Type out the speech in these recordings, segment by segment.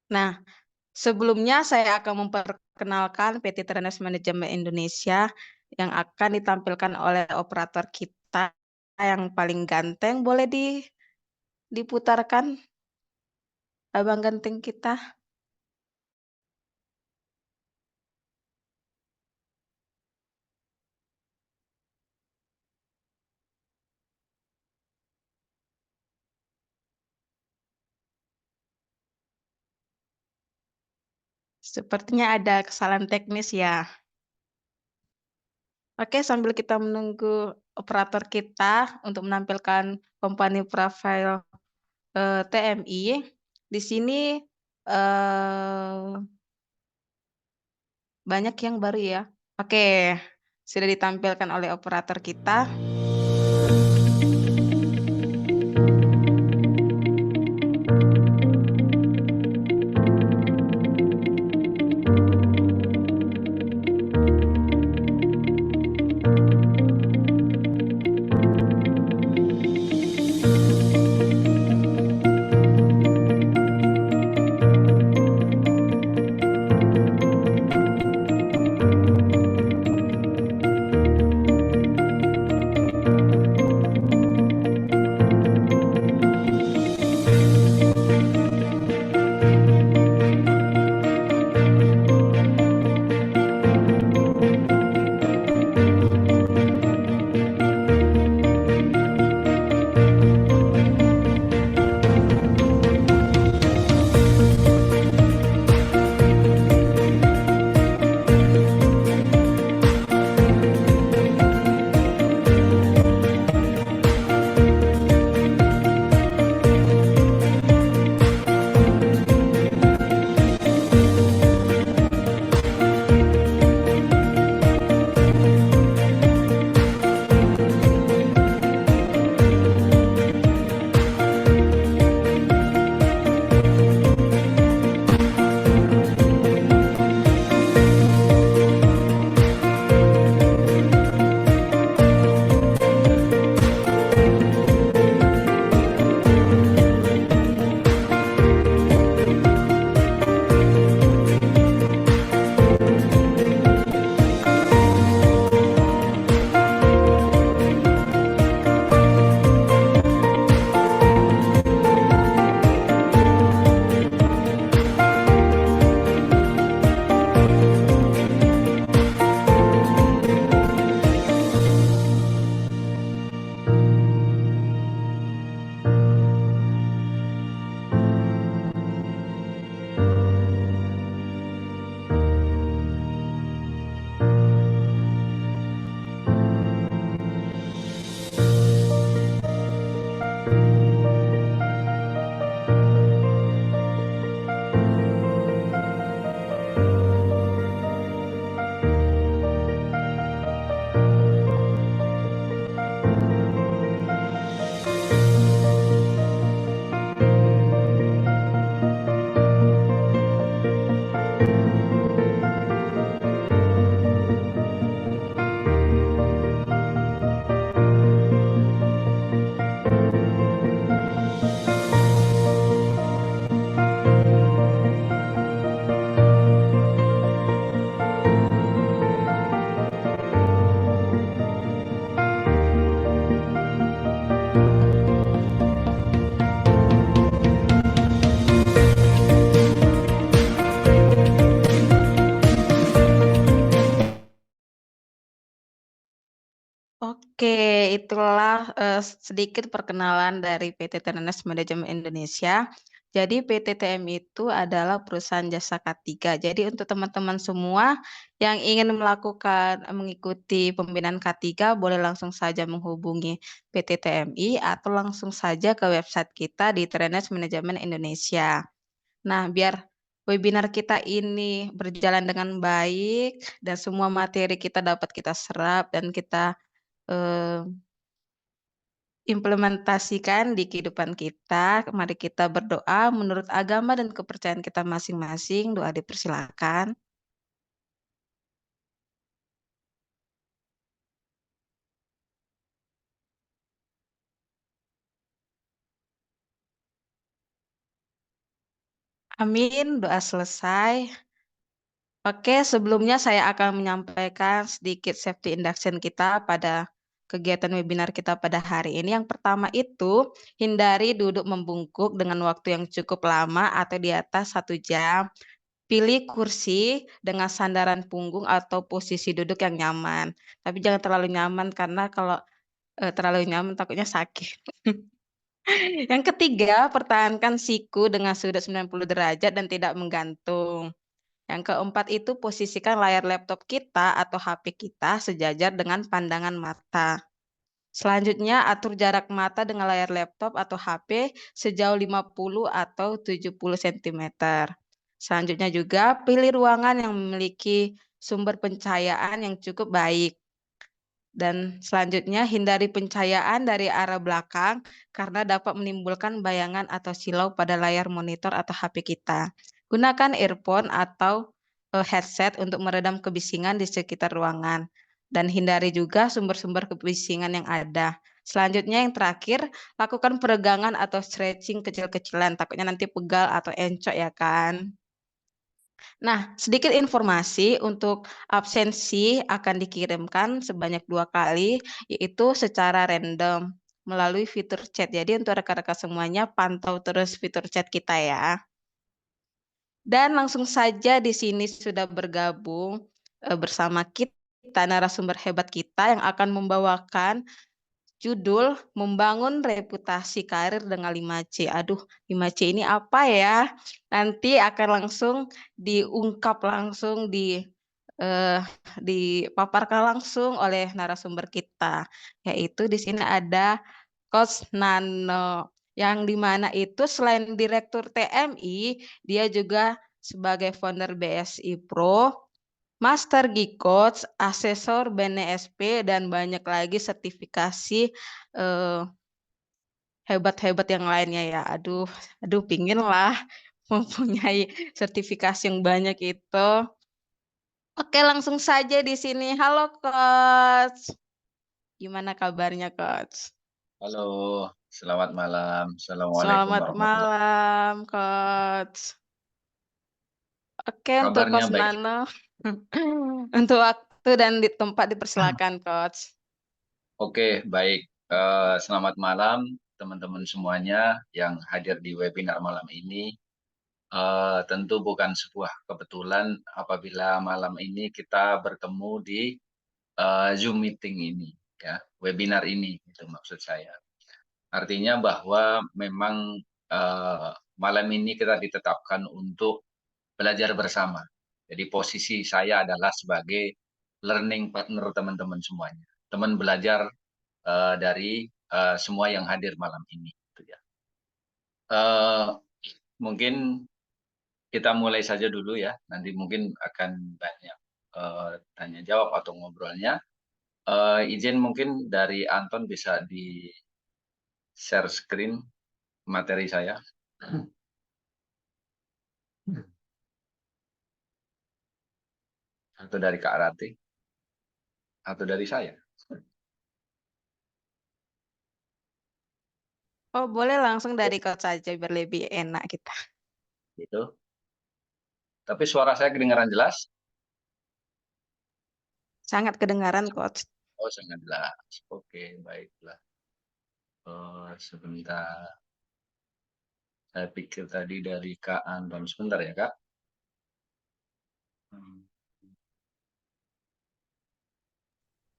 Nah, sebelumnya saya akan memperkenalkan PT Trans Manajemen Indonesia yang akan ditampilkan oleh operator kita yang paling ganteng. Boleh diputarkan, abang ganteng kita? Sepertinya ada kesalahan teknis ya. Oke, sambil kita menunggu operator kita untuk menampilkan company profile TMI, di sini eh, banyak yang baru ya. Oke, sudah ditampilkan oleh operator kita. Oke, itulah sedikit perkenalan dari PT Tenaga Manajemen Indonesia. Jadi PT TMI itu adalah perusahaan jasa K3. Jadi untuk teman-teman semua yang ingin mengikuti pembinaan K3 boleh langsung saja menghubungi PT TMI atau langsung saja ke website kita di Tenaga Manajemen Indonesia. Nah, biar webinar kita ini berjalan dengan baik dan semua materi kita dapat kita serap dan kita eh, implementasikan di kehidupan kita. Mari kita berdoa menurut agama dan kepercayaan kita masing-masing. Doa dipersilakan. Amin, doa selesai. Oke, sebelumnya saya akan menyampaikan sedikit safety induction kita pada kegiatan webinar kita pada hari ini. Yang pertama itu, hindari duduk membungkuk dengan waktu yang cukup lama atau di atas 1 jam. Pilih kursi dengan sandaran punggung atau posisi duduk yang nyaman. Tapi jangan terlalu nyaman karena kalau terlalu nyaman takutnya sakit. Yang ketiga, pertahankan siku dengan sudut 90 derajat dan tidak menggantung. Yang keempat itu posisikan layar laptop kita atau HP kita sejajar dengan pandangan mata. Selanjutnya, atur jarak mata dengan layar laptop atau HP sejauh 50 atau 70 cm. Selanjutnya juga, pilih ruangan yang memiliki sumber pencahayaan yang cukup baik. Dan selanjutnya, hindari pencahayaan dari arah belakang karena dapat menimbulkan bayangan atau silau pada layar monitor atau HP kita. Gunakan earphone atau headset untuk meredam kebisingan di sekitar ruangan. Dan hindari juga sumber-sumber kebisingan yang ada. Selanjutnya yang terakhir, lakukan peregangan atau stretching kecil-kecilan. Takutnya nanti pegal atau encok ya kan. Nah, sedikit informasi untuk absensi akan dikirimkan sebanyak 2 kali, yaitu secara random melalui fitur chat. Jadi untuk rekan-rekan semuanya pantau terus fitur chat kita ya. Dan langsung saja di sini sudah bergabung bersama kita narasumber hebat kita yang akan membawakan judul Membangun Reputasi Karir dengan 5C. Aduh, 5C ini apa ya? Nanti akan langsung diungkap langsung dipaparkan langsung oleh narasumber kita. Yaitu di sini ada Coach Nano, yang di mana itu selain Direktur TMI, dia juga sebagai founder BSI Pro, Master Geek Coach, asesor BNSP, dan banyak lagi sertifikasi hebat-hebat yang lainnya ya. Aduh, pingin lah mempunyai sertifikasi yang banyak itu. Oke, langsung saja di sini. Halo Coach, gimana kabarnya Coach? Halo, selamat malam. Assalamualaikum Selamat warahmatullahi malam Coach. Oke, untuk Kabarnya Coach baik. Nano, untuk waktu dan di tempat dipersilakan Coach. Oke, baik. Selamat malam teman-teman semuanya yang hadir di webinar malam ini. Tentu bukan sebuah kebetulan apabila malam ini kita bertemu di Zoom meeting ini, ya, webinar ini, itu maksud saya. Artinya bahwa memang malam ini kita ditetapkan untuk belajar bersama. Jadi posisi saya adalah sebagai learning partner teman-teman semuanya. Teman belajar dari semua yang hadir malam ini. Gitu ya. Mungkin kita mulai saja dulu ya. Nanti mungkin akan banyak tanya jawab atau ngobrolnya. Izin mungkin dari Anton bisa di share screen materi saya. Atau dari Kak Rati. Atau dari saya. Oh, boleh langsung dari Coach saja biar lebih enak kita. Gitu. Tapi suara saya kedengaran jelas? Sangat kedengaran Coach. Oh, sangat jelas. Oke, baiklah. Sebentar. Saya pikir tadi dari Kak Anton. Sebentar ya, Kak.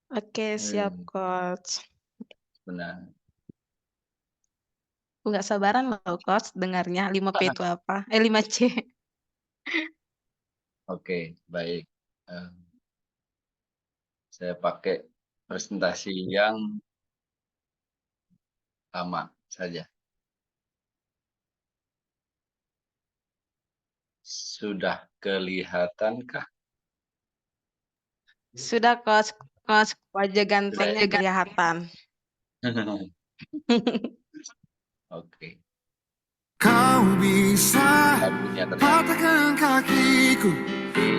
Oke, siap Coach. Benar. Nggak sabaran loh Coach dengarnya 5P itu apa? 5C. Oke, baik. Saya pakai presentasi yang lama saja. Sudah kelihatankah? Sudah Coach, wajah gantengnya kelihatan. Oke. Kau bisa patahkan kakiku,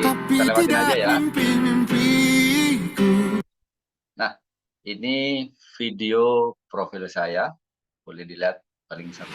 tapi tidak ya. mimpi-mimpiku. Nah, ini video profil saya. Boleh dilihat paling satu.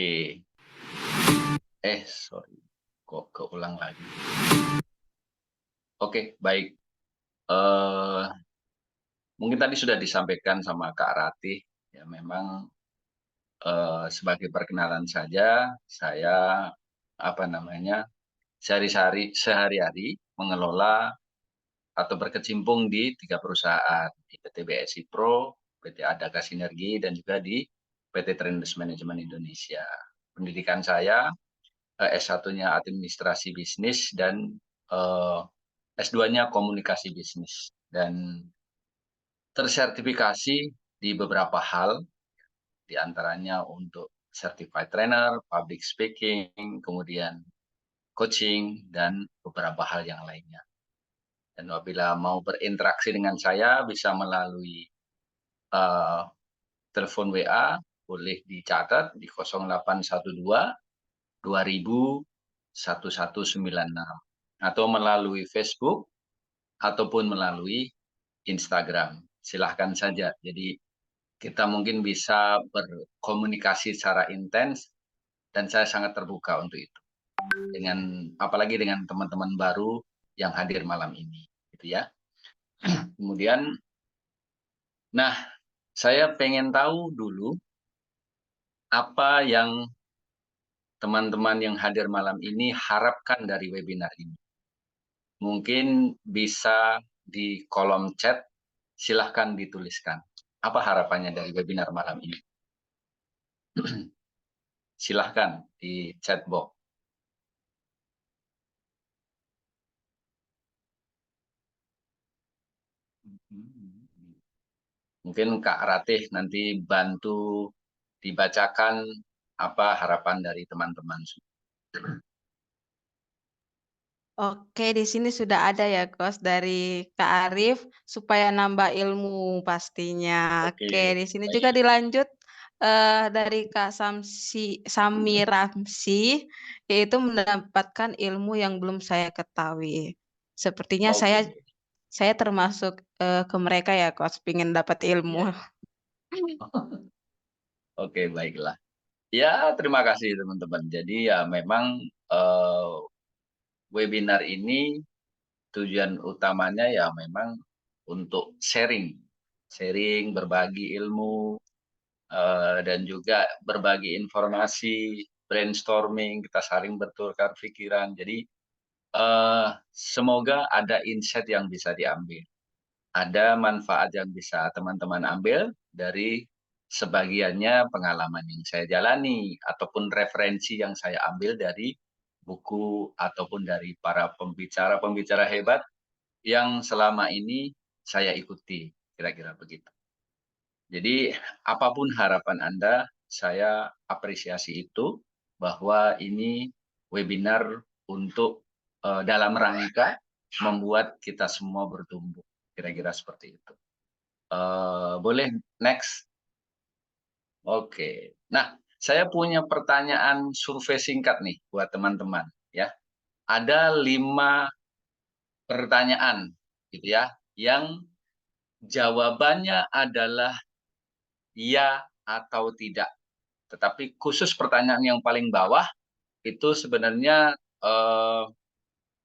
Oke. Sorry. Kok keulang lagi. Oke, baik. Mungkin tadi sudah disampaikan sama Kak Ratih, ya memang sebagai perkenalan saja, saya sehari-hari mengelola atau berkecimpung di 3 perusahaan, di PT BSI Pro, PT Adaka Sinergi, dan juga di PT Trends Management Indonesia. Pendidikan saya S1-nya Administrasi Bisnis dan S2-nya Komunikasi Bisnis, dan tersertifikasi di beberapa hal, di antaranya untuk certified trainer, public speaking, kemudian coaching, dan beberapa hal yang lainnya. Dan apabila mau berinteraksi dengan saya, bisa melalui telepon WA, boleh dicatat di 0812 2000 1196, atau melalui Facebook, ataupun melalui Instagram. Silahkan saja. Jadi kita mungkin bisa berkomunikasi secara intens, dan saya sangat terbuka untuk itu. Apalagi dengan teman-teman baru yang hadir malam ini, gitu ya. Kemudian, nah, saya pengen tahu dulu apa yang teman-teman yang hadir malam ini harapkan dari webinar ini. Mungkin bisa di kolom chat, silahkan dituliskan. Apa harapannya dari webinar malam ini? Silahkan di chat box. Mungkin Kak Ratih nanti bantu dibacakan apa harapan dari teman-teman. Oke, di sini sudah ada ya, Coach, dari Kak Arif, supaya nambah ilmu pastinya. Oke, Oke, di sini baik. juga dilanjut dari Kak Sami Ramsi, yaitu mendapatkan ilmu yang belum saya ketahui. Sepertinya Oke. saya termasuk ke mereka ya, Coach, pengen dapat ilmu. Ya. Oke, baiklah. Ya, terima kasih teman-teman. Jadi ya memang webinar ini tujuan utamanya ya memang untuk sharing, berbagi ilmu, dan juga berbagi informasi, brainstorming, kita saling bertukar pikiran. Jadi semoga ada insight yang bisa diambil, ada manfaat yang bisa teman-teman ambil dari sebagiannya pengalaman yang saya jalani, ataupun referensi yang saya ambil dari buku, ataupun dari para pembicara-pembicara hebat yang selama ini saya ikuti, kira-kira begitu. Jadi apapun harapan Anda, saya apresiasi itu, bahwa ini webinar untuk dalam rangka membuat kita semua bertumbuh, kira-kira seperti itu. Boleh next? Oke. Nah, saya punya pertanyaan survei singkat nih buat teman-teman, ya. Ada 5 pertanyaan, gitu ya, yang jawabannya adalah ya atau tidak. Tetapi khusus pertanyaan yang paling bawah itu sebenarnya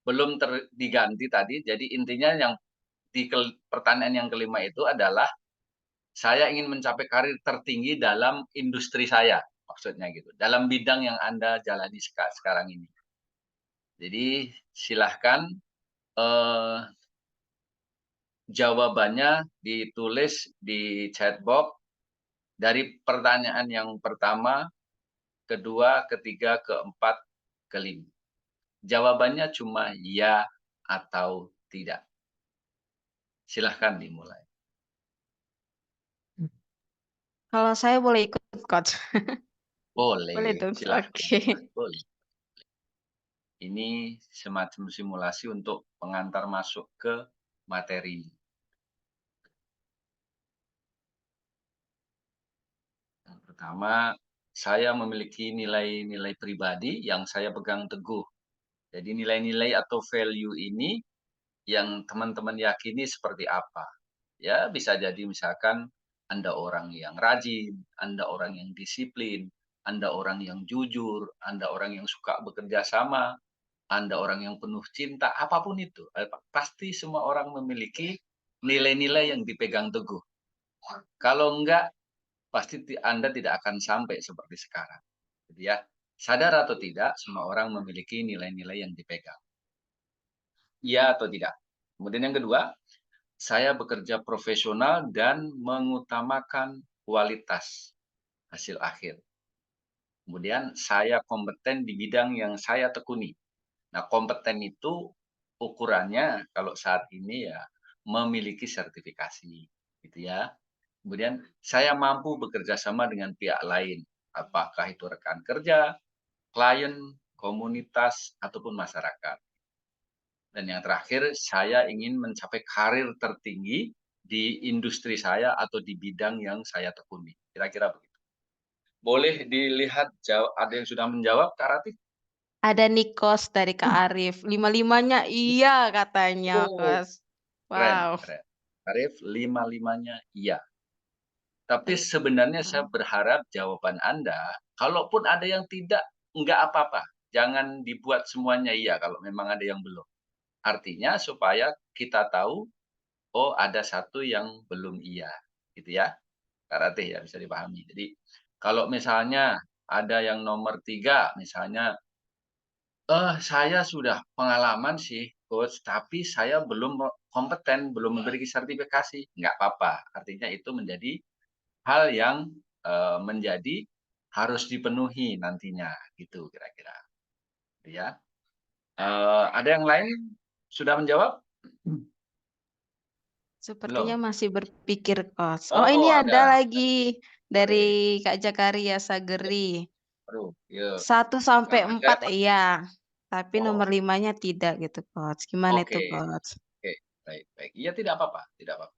belum diganti tadi. Jadi intinya yang di pertanyaan yang kelima itu adalah saya ingin mencapai karir tertinggi dalam industri saya, maksudnya gitu. Dalam bidang yang Anda jalani sekarang ini. Jadi silahkan jawabannya ditulis di chat box dari pertanyaan yang pertama, kedua, ketiga, keempat, kelima. Jawabannya cuma ya atau tidak. Silahkan dimulai. Kalau saya boleh ikut, Coach. Boleh Boleh, dong. silahkan. Oke. Boleh. Ini semacam simulasi untuk pengantar masuk ke materi. Yang pertama, saya memiliki nilai-nilai pribadi yang saya pegang teguh. Jadi nilai-nilai atau value ini yang teman-teman yakini seperti apa? Ya, bisa jadi misalkan Anda orang yang rajin, Anda orang yang disiplin, Anda orang yang jujur, Anda orang yang suka bekerja sama, Anda orang yang penuh cinta, apapun itu, pasti semua orang memiliki nilai-nilai yang dipegang teguh. Kalau enggak, pasti Anda tidak akan sampai seperti sekarang. Gitu ya. Sadar atau tidak, semua orang memiliki nilai-nilai yang dipegang. Iya atau tidak? Kemudian yang kedua, saya bekerja profesional dan mengutamakan kualitas hasil akhir. Kemudian saya kompeten di bidang yang saya tekuni. Nah, kompeten itu ukurannya kalau saat ini ya memiliki sertifikasi, gitu ya. Kemudian saya mampu bekerja sama dengan pihak lain, apakah itu rekan kerja, klien, komunitas, ataupun masyarakat. Dan yang terakhir, saya ingin mencapai karir tertinggi di industri saya atau di bidang yang saya tekuni. Kira-kira begitu. Boleh dilihat ada yang sudah menjawab, Kak Ratih? Ada nih Kos dari Kak Arif, 5-5-nya iya katanya Oh, Kos. keren, Wow. keren. Arif, 5-5-nya iya. Tapi sebenarnya saya berharap jawaban Anda, kalaupun ada yang tidak, enggak apa-apa. Jangan dibuat semuanya iya kalau memang ada yang belum. Artinya supaya kita tahu, oh ada satu yang belum iya. Gitu ya. Kak Ratih ya, bisa dipahami. Jadi kalau misalnya ada yang nomor 3, misalnya, saya sudah pengalaman sih Coach, tapi saya belum kompeten, belum memiliki sertifikasi. Enggak apa-apa. Artinya itu menjadi hal yang, menjadi harus dipenuhi nantinya, gitu kira-kira. Gitu ya. Ada yang lain sudah menjawab? Sepertinya Belum? masih berpikir Kos. Oh ini Oh, ada ada. lagi dari Boleh. Kak Jakaria Ya, Sageri. aduh, ya. 1 sampai Yang ada 4 iya, tapi nomor oh, 5-nya tidak gitu Coach. Gimana itu oke. Coach? Oke, baik baik. Iya, tidak apa-apa tidak apa-apa.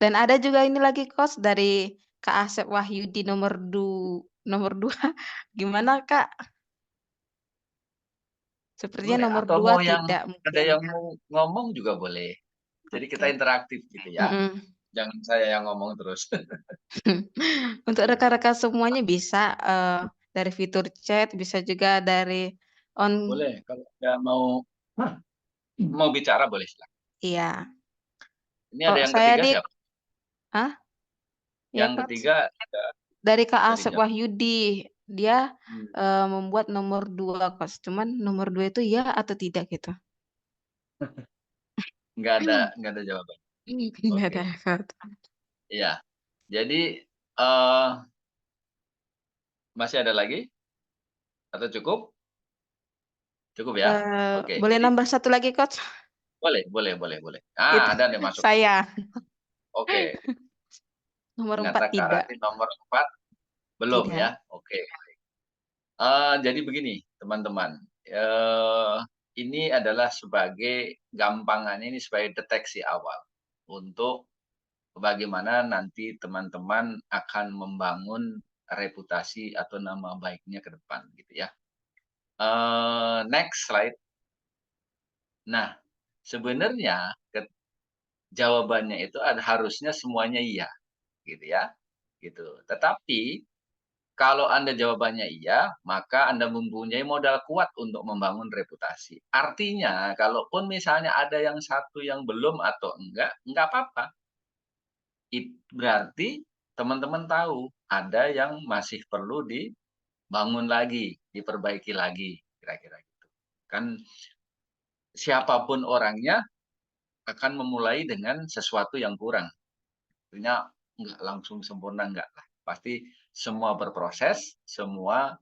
Dan ada juga ini lagi Coach dari Kak Asep Wahyudi nomor 2 gimana Kak? Sepertinya Boleh, nomor atau 2 mau yang tidak ada mungkin. yang mau ngomong juga boleh. Jadi kita Oke. interaktif gitu ya, jangan saya yang ngomong terus. Untuk rekan-rekan semuanya bisa, dari fitur chat, bisa juga dari on Boleh, kalau Anda mau bicara boleh silakan. iya. Ini ada Kalau yang saya ketiga nih siapa? ah? Ya Yang Coach? ketiga ada Dari Kak dari Asep siapa? Wahyudi, dia, Hmm, membuat nomor 2 Coach, cuman nomor 2 itu ya atau tidak gitu. nggak ada jawaban. Nggak Oke, ada Coach. iya. Jadi, eee, masih ada lagi atau cukup? Cukup ya? Oke, Boleh jadi nambah 1 lagi Coach? boleh boleh boleh boleh. Itu Ada nih masuk. saya, Oke, nomor ternyata 4 Kak tidak, Ratih nomor 4 belum ya? tidak. Oke. Jadi begini teman-teman, ini adalah sebagai gampangannya ini sebagai deteksi awal untuk bagaimana nanti teman-teman akan membangun reputasi atau nama baiknya ke depan gitu ya. Next slide. Nah, sebenarnya jawabannya itu harusnya semuanya iya, gitu ya, gitu. Tetapi kalau Anda jawabannya iya, maka Anda mempunyai modal kuat untuk membangun reputasi. Artinya, kalaupun misalnya ada yang satu yang belum atau enggak apa-apa. Berarti teman-teman tahu ada yang masih perlu dibangun lagi, diperbaiki lagi, kira-kira gitu. Kan siapapun orangnya akan memulai dengan sesuatu yang kurang. Artinya nggak langsung sempurna, enggak lah. Pasti semua berproses, semua,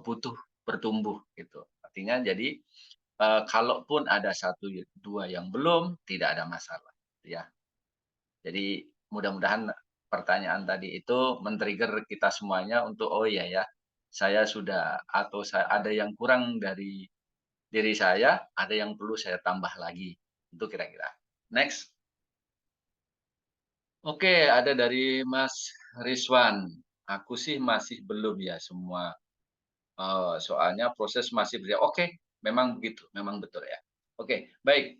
butuh bertumbuh gitu. Artinya jadi, kalaupun ada satu 2 yang belum, tidak ada masalah, gitu ya. Jadi mudah-mudahan pertanyaan tadi itu men-trigger kita semuanya untuk, "Oh iya ya, saya sudah atau ada yang kurang dari diri saya, ada yang perlu saya tambah lagi." Itu kira-kira. Next. Oke, ada dari Mas Rizwan. Aku sih masih belum ya semua, soalnya proses masih berjalan. Oke, memang begitu, memang betul ya. Oke, baik.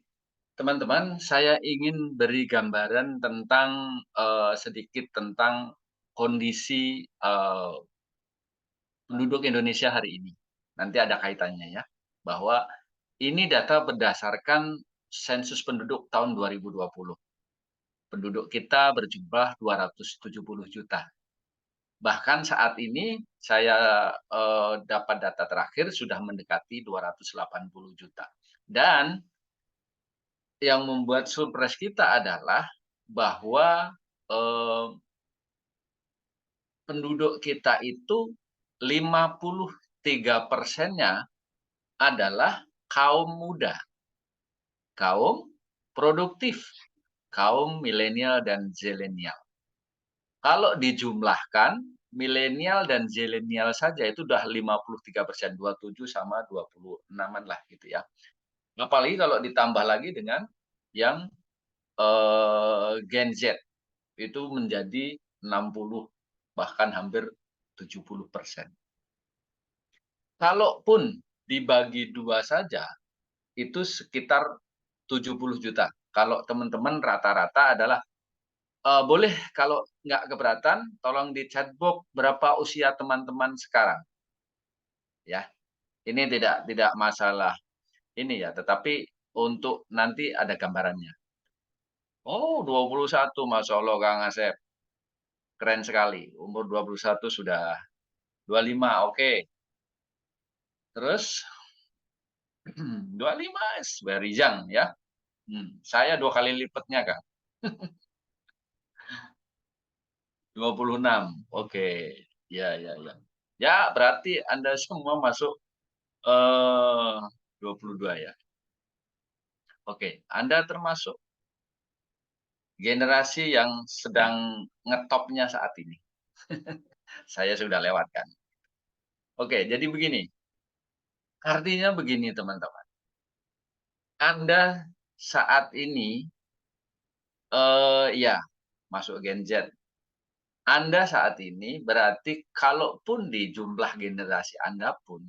Teman-teman, saya ingin beri gambaran tentang, sedikit tentang kondisi penduduk Indonesia hari ini. Nanti ada kaitannya ya, bahwa ini data berdasarkan sensus penduduk tahun 2020. Penduduk kita berjumlah 270 juta. Bahkan saat ini saya dapat data terakhir sudah mendekati 280 juta. Dan yang membuat surprise kita adalah bahwa penduduk kita itu 53%-nya adalah kaum muda, kaum produktif, kaum milenial dan zilenial. Kalau dijumlahkan, milenial dan zilenial saja itu udah 53%, 27 sama 26-an lah gitu ya. Apalagi kalau ditambah lagi dengan yang Gen Z, itu menjadi 60, bahkan hampir 70%. Kalaupun dibagi 2 saja, itu sekitar 70 juta. Kalau teman-teman rata-rata adalah boleh kalau nggak keberatan, tolong di chat box berapa usia teman-teman sekarang. Ya, ini tidak masalah ini ya, tetapi untuk nanti ada gambarannya. Oh, 21, Masya Allah Kang Asep. Keren sekali, umur 21 sudah 25, oke. Terus 25 is very young ya. Saya 2 kali lipatnya Kang. 26, oke. Ya, ya, ya. Ya, berarti Anda semua masuk 22 ya. Oke, Anda termasuk generasi yang sedang ngetopnya saat ini. Saya sudah lewatkan. Oke, jadi begini. Artinya begini teman-teman. Anda saat ini ya masuk Gen Z. Anda saat ini berarti kalaupun di jumlah generasi Anda pun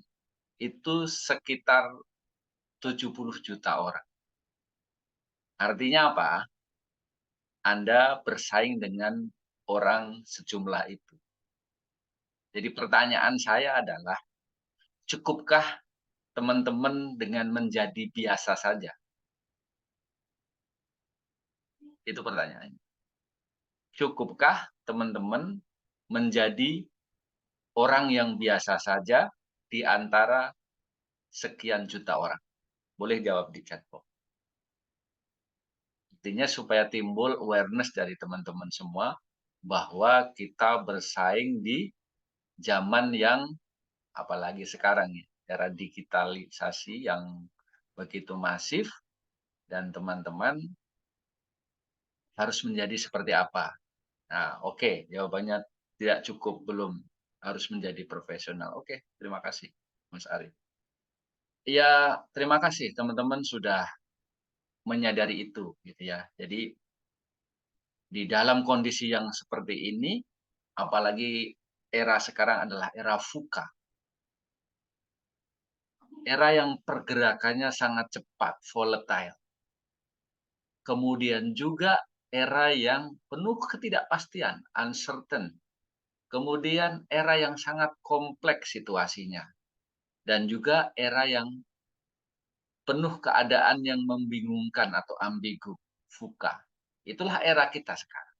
itu sekitar 70 juta orang. Artinya apa? Anda bersaing dengan orang sejumlah itu. Jadi pertanyaan saya adalah, cukupkah teman-teman dengan menjadi biasa saja? Itu pertanyaannya. Cukupkah teman-teman menjadi orang yang biasa saja di antara sekian juta orang? Boleh jawab di chat box. Intinya supaya timbul awareness dari teman-teman semua bahwa kita bersaing di zaman yang apalagi sekarang ya, era digitalisasi yang begitu masif dan teman-teman harus menjadi seperti apa. Nah, oke, jawabannya tidak cukup, belum harus menjadi profesional. Oke, terima kasih Mas Ari. Ya, terima kasih teman-teman sudah menyadari itu gitu ya. Jadi di dalam kondisi yang seperti ini, apalagi era sekarang adalah era VUCA. Era yang pergerakannya sangat cepat, volatile. Kemudian juga era yang penuh ketidakpastian, uncertain. Kemudian era yang sangat kompleks situasinya. Dan juga era yang penuh keadaan yang membingungkan atau ambigu, VUCA. Itulah era kita sekarang.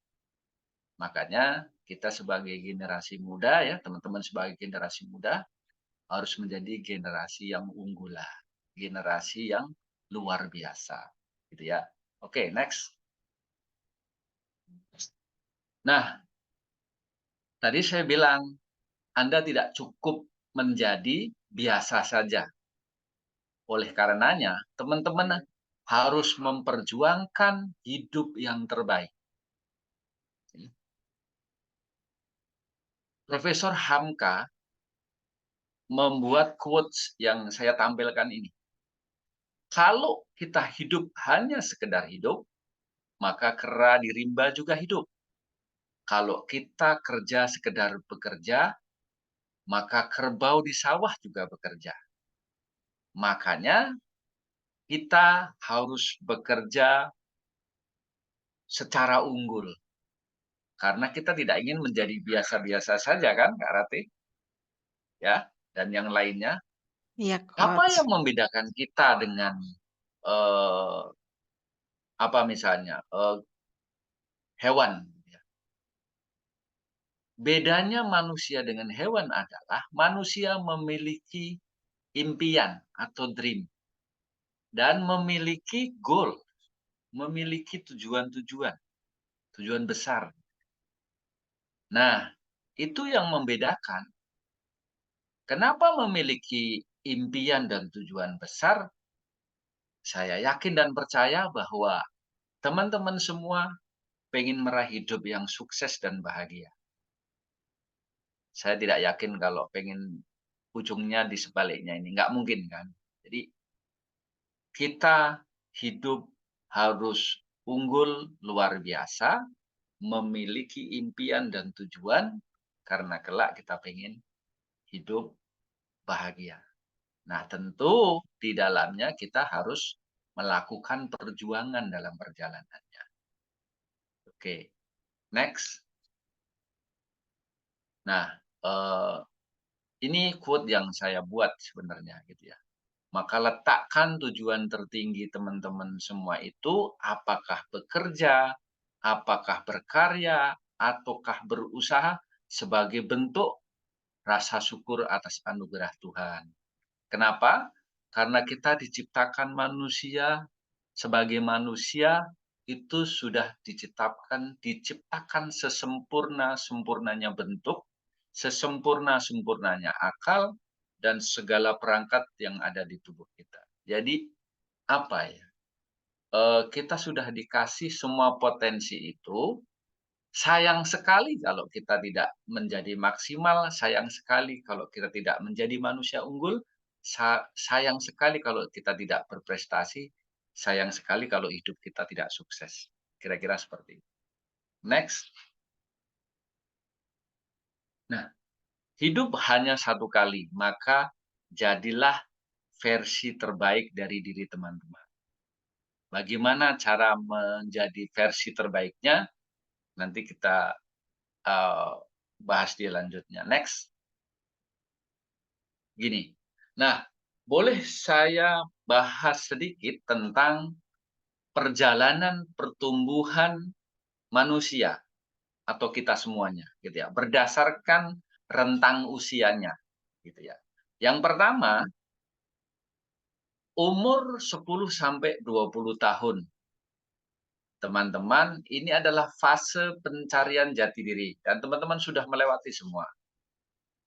Makanya kita sebagai generasi muda ya, teman-teman sebagai generasi muda harus menjadi generasi yang unggul, generasi yang luar biasa, gitu ya. Oke, next. Nah, tadi saya bilang Anda tidak cukup menjadi biasa saja. Oleh karenanya, teman-teman harus memperjuangkan hidup yang terbaik. Profesor Hamka membuat quotes yang saya tampilkan ini. Kalau kita hidup hanya sekedar hidup, maka kera di rimba juga hidup. Kalau kita kerja sekedar bekerja, maka kerbau di sawah juga bekerja. Makanya kita harus bekerja secara unggul. Karena kita tidak ingin menjadi biasa-biasa saja kan, Kak Rati? Ya, dan yang lainnya. Iya, Apa Coach. yang membedakan kita dengan apa misalnya hewan? Bedanya manusia dengan hewan adalah manusia memiliki impian atau dream dan memiliki goal, memiliki tujuan-tujuan, tujuan besar. Nah, itu yang membedakan. Kenapa memiliki impian dan tujuan besar? Saya yakin dan percaya bahwa teman-teman semua pengen meraih hidup yang sukses dan bahagia. Saya tidak yakin kalau pengen ujungnya di sebaliknya ini. Nggak mungkin kan. Jadi kita hidup harus unggul luar biasa, memiliki impian dan tujuan, karena kelak kita pengen hidup bahagia. Nah, tentu di dalamnya kita harus melakukan perjuangan dalam perjalanannya. Oke, next. Nah, ini quote yang saya buat sebenarnya gitu ya. Maka letakkan tujuan tertinggi teman-teman semua itu, apakah bekerja, apakah berkarya, ataukah berusaha sebagai bentuk rasa syukur atas anugerah Tuhan. Kenapa? Karena kita diciptakan manusia, sebagai manusia itu sudah diciptakan sesempurna-sempurnanya bentuk, sesempurna-sempurnanya akal, dan segala perangkat yang ada di tubuh kita. Jadi apa ya? Kita sudah dikasih semua potensi itu. Sayang sekali kalau kita tidak menjadi maksimal, sayang sekali kalau kita tidak menjadi manusia unggul, sayang sekali kalau kita tidak berprestasi, sayang sekali kalau hidup kita tidak sukses. Kira-kira seperti itu. Next. Nah, hidup hanya satu kali, maka jadilah versi terbaik dari diri teman-teman. Bagaimana cara menjadi versi terbaiknya? Nanti kita bahas di lanjutnya. Next. Gini. Nah, boleh saya bahas sedikit tentang perjalanan pertumbuhan manusia atau kita semuanya gitu ya, berdasarkan rentang usianya gitu ya. Yang pertama, umur 10 sampai 20 tahun. Teman-teman, ini adalah fase pencarian jati diri dan teman-teman sudah melewati semua.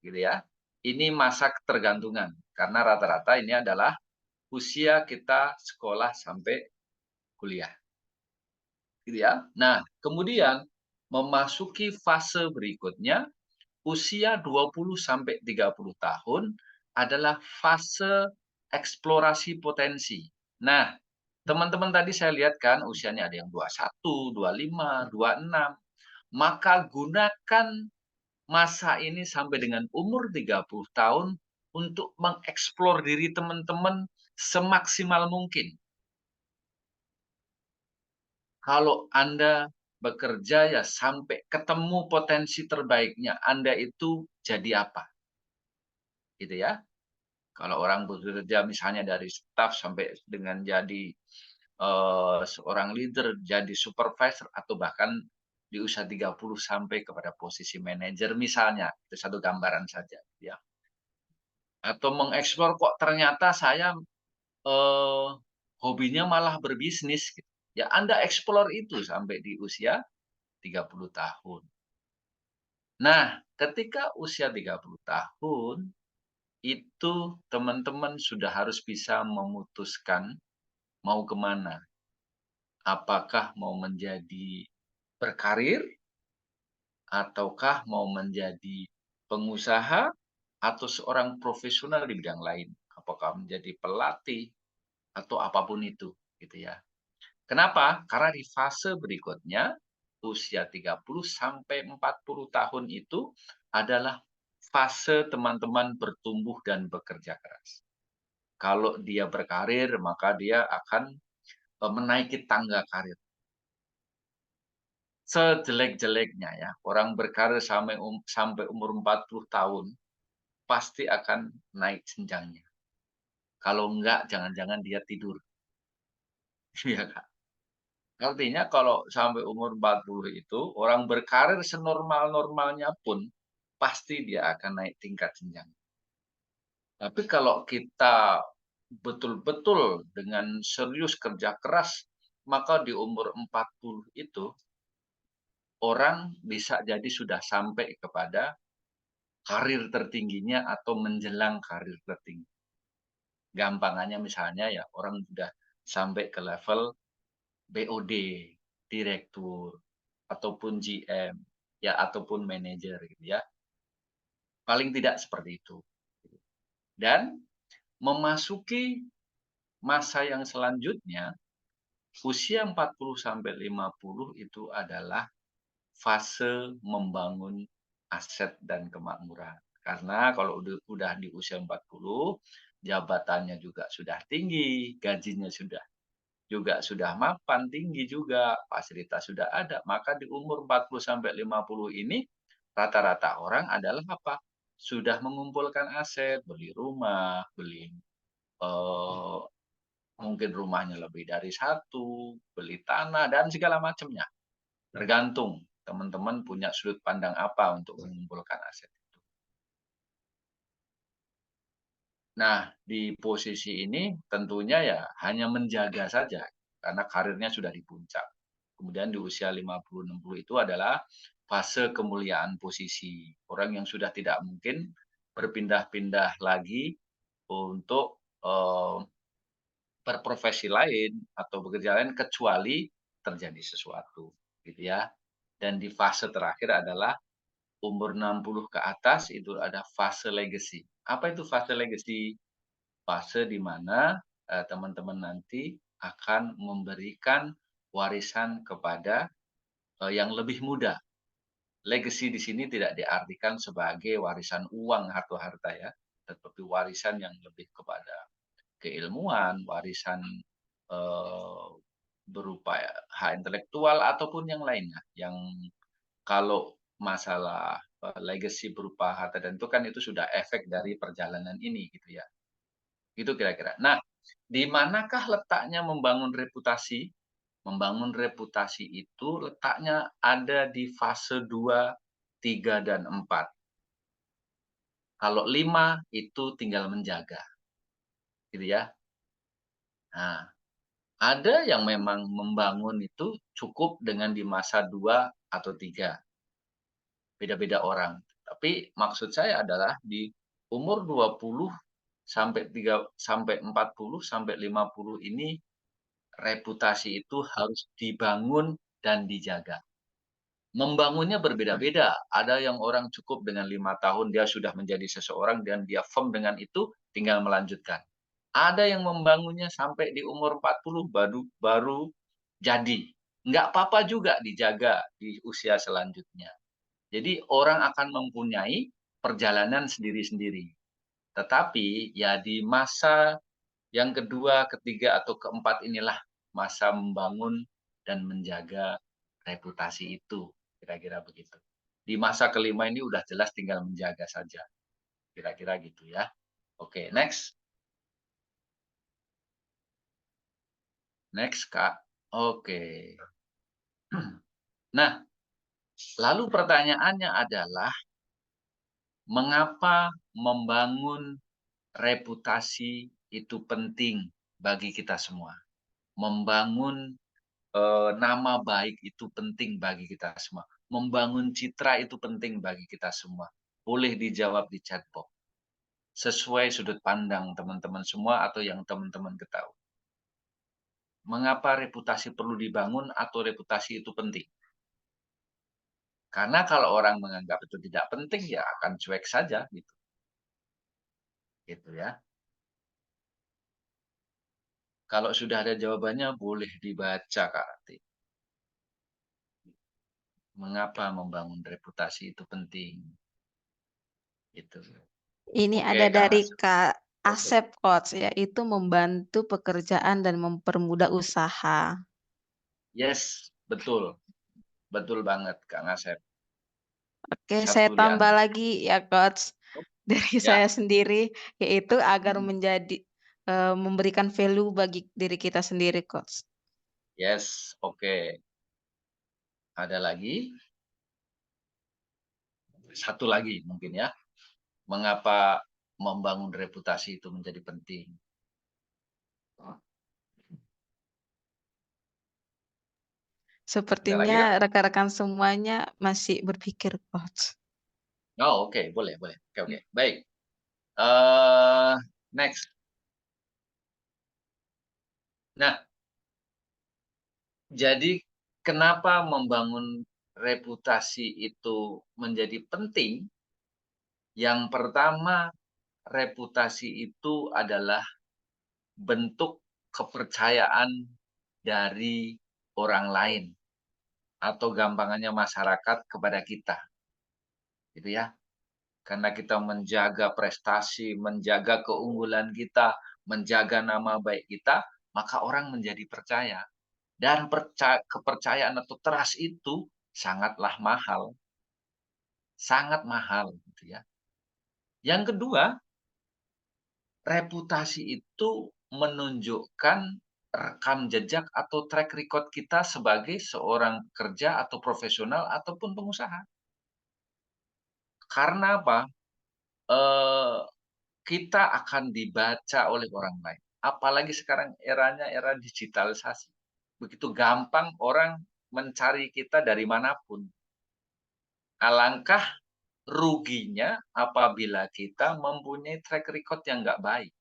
Gitu ya. Ini masa ketergantungan karena rata-rata ini adalah usia kita sekolah sampai kuliah. Gitu ya. Nah, kemudian memasuki fase berikutnya, usia 20 sampai 30 tahun adalah fase eksplorasi potensi. Nah, teman-teman tadi saya lihat kan usianya ada yang 21, 25, 26. Maka gunakan masa ini sampai dengan umur 30 tahun untuk mengeksplor diri teman-teman semaksimal mungkin. Kalau Anda bekerja ya sampai ketemu potensi terbaiknya Anda itu jadi apa. Gitu ya. Kalau orang bekerja misalnya dari staff sampai dengan jadi seorang leader, jadi supervisor, atau bahkan di usia 30 sampai kepada posisi manajer misalnya. Itu satu gambaran saja. Ya. Atau mengeksplor kok ternyata saya hobinya malah berbisnis. Gitu. Ya Anda eksplor itu sampai di usia 30 tahun. Nah, ketika usia 30 tahun, itu teman-teman sudah harus bisa memutuskan mau kemana. Apakah mau menjadi berkarir, ataukah mau menjadi pengusaha, atau seorang profesional di bidang lain. Apakah menjadi pelatih, atau apapun itu. Gitu ya. Kenapa? Karena di fase berikutnya, usia 30 sampai 40 tahun itu adalah fase teman-teman bertumbuh dan bekerja keras. Kalau dia berkarir, maka dia akan menaiki tangga karir. sejelek-jeleknya ya, orang berkarir sampai umur 40 tahun, pasti akan naik jenjangnya. Kalau enggak, jangan-jangan dia tidur. Iya, Kak. Artinya kalau sampai umur 40 itu, orang berkarir senormal-normalnya pun, pasti dia akan naik tingkat jenjang. Tapi kalau kita betul-betul dengan serius kerja keras, maka di umur 40 itu, orang bisa jadi sudah sampai kepada karir tertingginya atau menjelang karir tertinggi. Gampangannya misalnya ya, orang sudah sampai ke level BOD, direktur, ataupun GM, ya ataupun manajer gitu ya. Paling tidak seperti itu. Dan memasuki masa yang selanjutnya, usia 40 sampai 50 itu adalah fase membangun aset dan kemakmuran. Karena kalau udah di usia 40, jabatannya juga sudah tinggi, gajinya juga sudah mapan tinggi juga, fasilitas sudah ada. Maka di umur 40 sampai 50 ini rata-rata orang adalah apa? Sudah mengumpulkan aset, beli rumah, beli mungkin rumahnya lebih dari satu, beli tanah dan segala macamnya. Tergantung teman-teman punya sudut pandang apa untuk mengumpulkan aset itu. Nah, di posisi ini tentunya ya hanya menjaga saja karena karirnya sudah di puncak. Kemudian di usia 50-60 itu adalah fase kemuliaan posisi. Orang yang sudah tidak mungkin berpindah-pindah lagi untuk berprofesi lain atau bekerja lain kecuali terjadi sesuatu, gitu ya. Dan di fase terakhir adalah umur 60 ke atas itu ada fase legacy. Apa itu fase legacy? Fase di mana teman-teman nanti akan memberikan warisan kepada yang lebih muda. Legacy di sini tidak diartikan sebagai warisan uang atau harta ya, tetapi warisan yang lebih kepada keilmuan, warisan berupa hak intelektual ataupun yang lainnya. Yang kalau masalah legacy berupa harta dan itu kan itu sudah efek dari perjalanan ini gitu ya. Itu kira-kira. Nah, di manakah letaknya membangun reputasi? Membangun reputasi itu letaknya ada di fase 2, 3, dan 4. Kalau 5 itu tinggal menjaga. Gitu ya. Nah, ada yang memang membangun itu cukup dengan di masa 2 atau 3. Beda-beda orang. Tapi maksud saya adalah di umur 20 sampai 40 sampai 50 ini reputasi itu harus dibangun dan dijaga. Membangunnya berbeda-beda. Ada yang orang cukup dengan 5 tahun dia sudah menjadi seseorang dan dia firm dengan itu tinggal melanjutkan. Ada yang membangunnya sampai di umur 40 baru jadi. Nggak apa-apa juga dijaga di usia selanjutnya. Jadi orang akan mempunyai perjalanan sendiri-sendiri. Tetapi ya di masa yang kedua, ketiga, atau keempat inilah masa membangun dan menjaga reputasi itu. Kira-kira begitu. Di masa kelima ini udah jelas tinggal menjaga saja. Kira-kira gitu ya. Oke, next. Next, Kak. Oke. Nah, lalu pertanyaannya adalah, mengapa membangun reputasi itu penting bagi kita semua? Membangun nama baik itu penting bagi kita semua. Membangun citra itu penting bagi kita semua. Boleh dijawab di chat box. Sesuai sudut pandang teman-teman semua atau yang teman-teman ketahui. Mengapa reputasi perlu dibangun atau reputasi itu penting? Karena kalau orang menganggap itu tidak penting, ya akan cuek saja gitu. Gitu ya. Kalau sudah ada jawabannya, boleh dibaca, Kak Rati. Mengapa membangun reputasi itu penting? Itu. Ini Oke, ada Kak dari Asep. Kak Asep Coach, yaitu membantu pekerjaan dan mempermudah usaha. Yes, betul. Betul banget, Kang Asep. Oke, saya Satu di tambah antara. lagi ya, Coach, dari Ya, saya sendiri, yaitu agar mm, memberikan value bagi diri kita sendiri, Coach. yes, oke. Ada lagi, satu lagi mungkin ya. Mengapa membangun reputasi itu menjadi penting? Ada lagi Sepertinya kah? rekan-rekan semuanya masih berpikir, Coach. Oh, oke, boleh, boleh. Oke, oke. Baik. eh Next. Nah, jadi kenapa membangun reputasi itu menjadi penting? Yang pertama, reputasi itu adalah bentuk kepercayaan dari orang lain atau gampangannya masyarakat kepada kita, gitu ya. Karena kita menjaga prestasi, menjaga keunggulan kita, menjaga nama baik kita, maka orang menjadi percaya. Dan kepercayaan atau trust itu sangat mahal, gitu ya. Yang kedua, reputasi itu menunjukkan rekam jejak atau track record kita sebagai seorang pekerja atau profesional ataupun pengusaha. Karena apa? Eh, kita akan dibaca oleh orang lain. Apalagi sekarang eranya era digitalisasi. Begitu gampang orang mencari kita dari manapun. Alangkah ruginya apabila kita mempunyai track record yang nggak baik.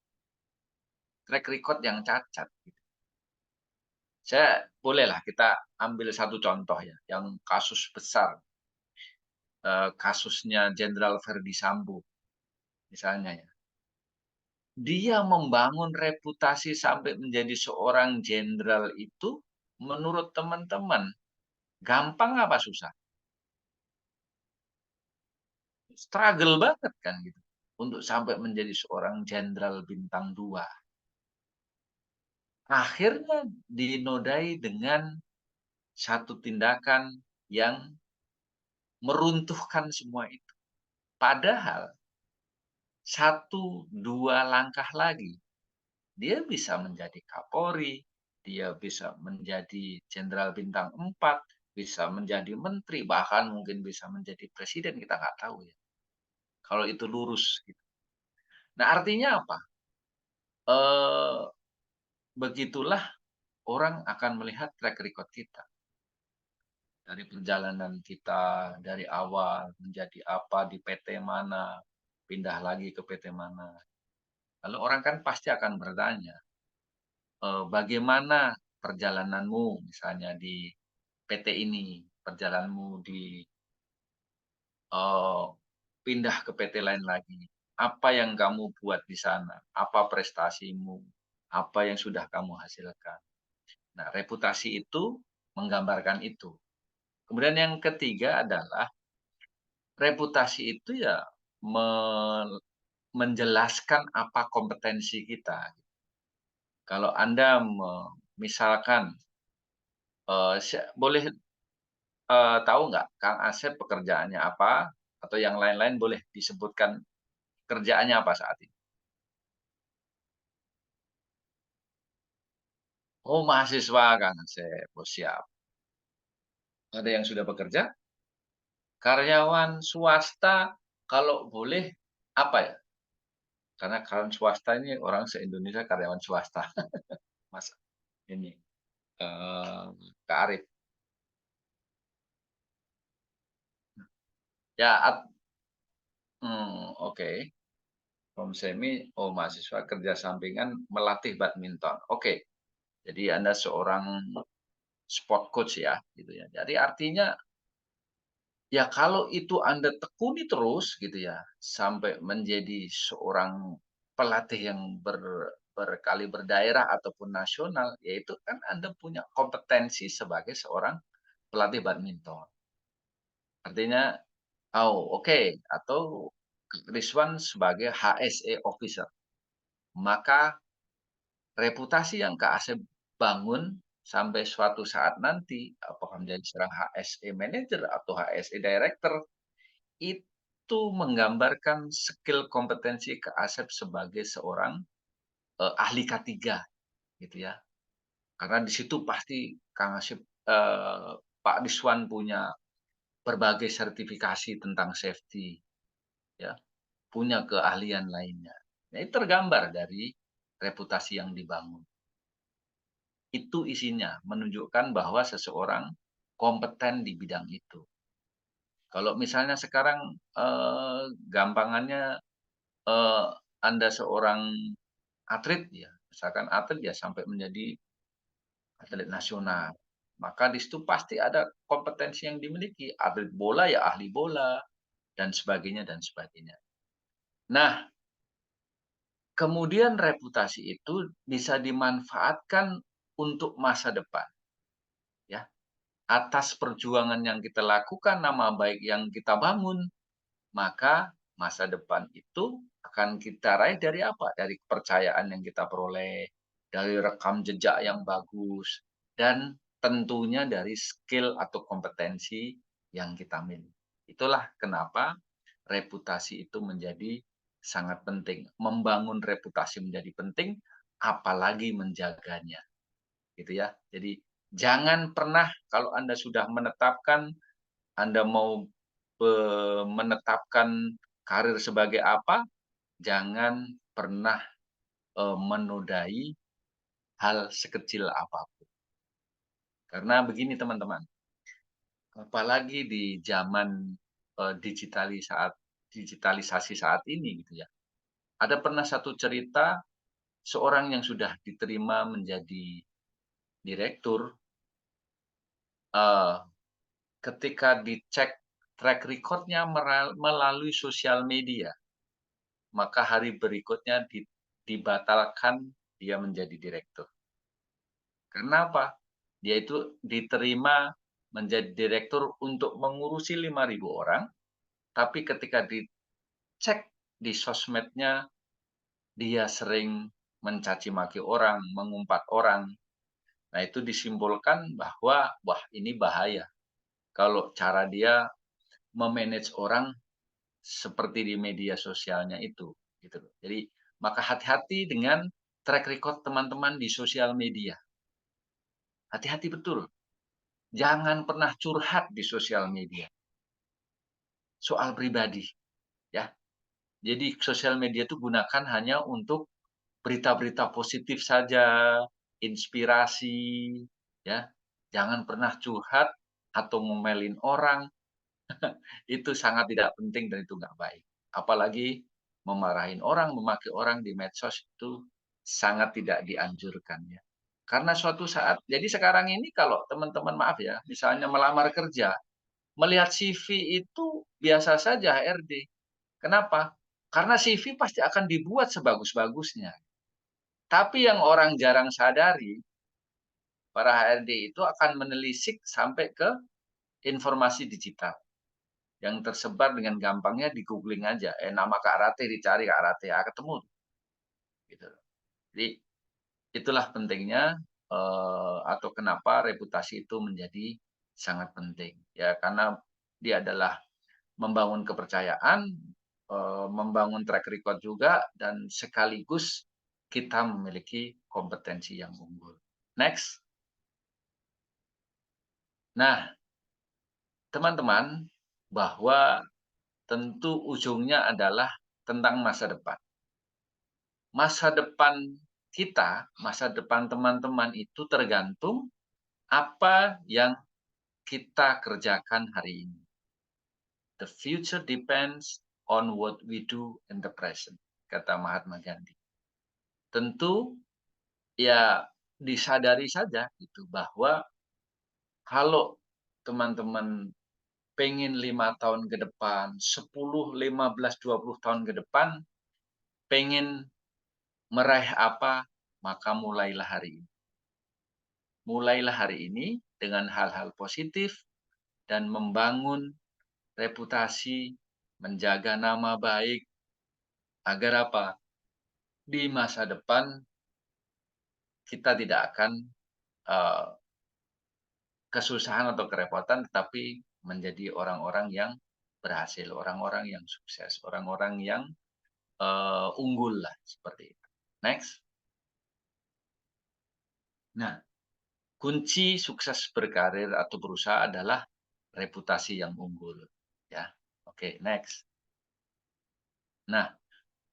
Track record yang cacat. Bolehlah kita ambil satu contoh ya, yang kasus besar. Kasusnya Jenderal Verdi Sambo, misalnya ya. Dia membangun reputasi sampai menjadi seorang jenderal itu, menurut teman-teman, gampang apa susah? Struggle banget kan gitu. Untuk sampai menjadi seorang jenderal bintang 2. Akhirnya dinodai dengan satu tindakan yang meruntuhkan semua itu. Padahal 1, 2 langkah lagi, dia bisa menjadi Kapolri, dia bisa menjadi Jenderal Bintang 4, bisa menjadi menteri, bahkan mungkin bisa menjadi presiden, kita nggak tahu ya. Kalau itu lurus. Gitu. Nah, artinya apa? Begitulah orang akan melihat track record kita. Dari perjalanan kita, dari awal, menjadi apa, di PT mana, pindah lagi ke PT mana. Lalu orang kan pasti akan bertanya, bagaimana perjalananmu misalnya di PT ini, perjalananmu di pindah ke PT lain lagi. Apa yang kamu buat di sana? Apa prestasimu? Apa yang sudah kamu hasilkan? Nah, reputasi itu menggambarkan itu. Kemudian yang ketiga adalah reputasi itu ya menjelaskan apa kompetensi kita. Kalau Anda misalkan boleh tahu nggak Kang Asep pekerjaannya apa, atau yang lain-lain boleh disebutkan kerjaannya apa saat ini? Oh, mahasiswa Kang Asep. Oh, siap. Ada yang sudah bekerja? Karyawan swasta, kalau boleh apa ya? Karena karyawan swasta ini orang se-Indonesia karyawan swasta. Mas ini, Kak Arif. Ya, oke. From semi, oh mahasiswa kerja sampingan melatih badminton. Oke, jadi Anda seorang sport coach ya, gitu ya. Jadi artinya ya kalau itu Anda tekuni terus gitu ya, sampai menjadi seorang pelatih yang berkali berdaerah ataupun nasional, yaitu kan Anda punya kompetensi sebagai seorang pelatih badminton. Artinya, oh oke, atau Rizwan sebagai HSE officer. Maka reputasi yang Kak Asep bangun sampai suatu saat nanti, apakah menjadi seorang HSE manager atau HSE director, itu menggambarkan skill kompetensi Kak Asep sebagai seorang ahli K3 gitu ya. Karena di situ pasti Kang Asep, Pak Diswan punya berbagai sertifikasi tentang safety, ya, punya keahlian lainnya. Nah, itu tergambar dari reputasi yang dibangun. Itu isinya, menunjukkan bahwa seseorang kompeten di bidang itu. Kalau misalnya sekarang gampangannya Anda seorang atlet ya, misalkan atlet ya sampai menjadi atlet nasional. Maka di situ pasti ada kompetensi yang dimiliki. Atlet bola ya ahli bola dan sebagainya dan sebagainya. Nah, kemudian reputasi itu bisa dimanfaatkan untuk masa depan. Ya, atas perjuangan yang kita lakukan, nama baik yang kita bangun, maka masa depan itu akan kita raih dari apa? Dari kepercayaan yang kita peroleh, dari rekam jejak yang bagus, dan tentunya dari skill atau kompetensi yang kita miliki. Itulah kenapa reputasi itu menjadi sangat penting. Membangun reputasi menjadi penting, apalagi menjaganya. Gitu ya. Jadi jangan pernah kalau Anda sudah menetapkan Anda mau menetapkan karir sebagai apa, jangan pernah menodai hal sekecil apapun. Karena begini teman-teman, apalagi di zaman digitalisasi saat ini gitu ya. Ada pernah satu cerita seorang yang sudah diterima menjadi direktur, eh, ketika dicek track record-nya melalui sosial media, maka hari berikutnya dibatalkan dia menjadi direktur. Kenapa? Dia itu diterima menjadi direktur untuk mengurusi 5.000 orang, tapi ketika dicek di sosmednya, dia sering mencaci maki orang, mengumpat orang. Nah, itu disimpulkan bahwa, wah ini bahaya. Kalau cara dia memanage orang seperti di media sosialnya itu. Gitu. Jadi, maka hati-hati dengan track record teman-teman di sosial media. Hati-hati betul. Jangan pernah curhat di sosial media. Soal pribadi. Ya. Jadi sosial media itu gunakan hanya untuk berita-berita positif saja, inspirasi, ya. Jangan pernah curhat atau ngomelin orang. Itu sangat tidak penting dan itu nggak baik. Apalagi memarahin orang, memaki orang di medsos itu sangat tidak dianjurkan ya. Karena suatu saat, jadi sekarang ini kalau teman-teman maaf ya, misalnya melamar kerja, melihat CV itu biasa saja HRD. Kenapa? Karena CV pasti akan dibuat sebagus-bagusnya. Tapi yang orang jarang sadari, para HRD itu akan menelisik sampai ke informasi digital. Yang tersebar dengan gampangnya di googling aja. Nama Kak Rate dicari, Kak Rate ketemu. Gitu. Jadi itulah pentingnya atau kenapa reputasi itu menjadi sangat penting. Ya karena dia adalah membangun kepercayaan, membangun track record juga, dan sekaligus kita memiliki kompetensi yang unggul. Next. Nah, teman-teman, bahwa tentu ujungnya adalah tentang masa depan. Masa depan kita, masa depan teman-teman itu tergantung apa yang kita kerjakan hari ini. The future depends on what we do in the present, kata Mahatma Gandhi. Tentu ya disadari saja itu bahwa kalau teman-teman pengen 5 tahun ke depan, 10, 15, 20 tahun ke depan, pengen meraih apa, maka mulailah hari ini. Mulailah hari ini dengan hal-hal positif dan membangun reputasi, menjaga nama baik, agar apa? Di masa depan kita tidak akan eh, kesusahan atau kerepotan, tetapi menjadi orang-orang yang berhasil, orang-orang yang sukses, orang-orang yang unggul lah seperti itu. Next. Nah, kunci sukses berkarir atau berusaha adalah reputasi yang unggul. Ya, oke, next. Nah,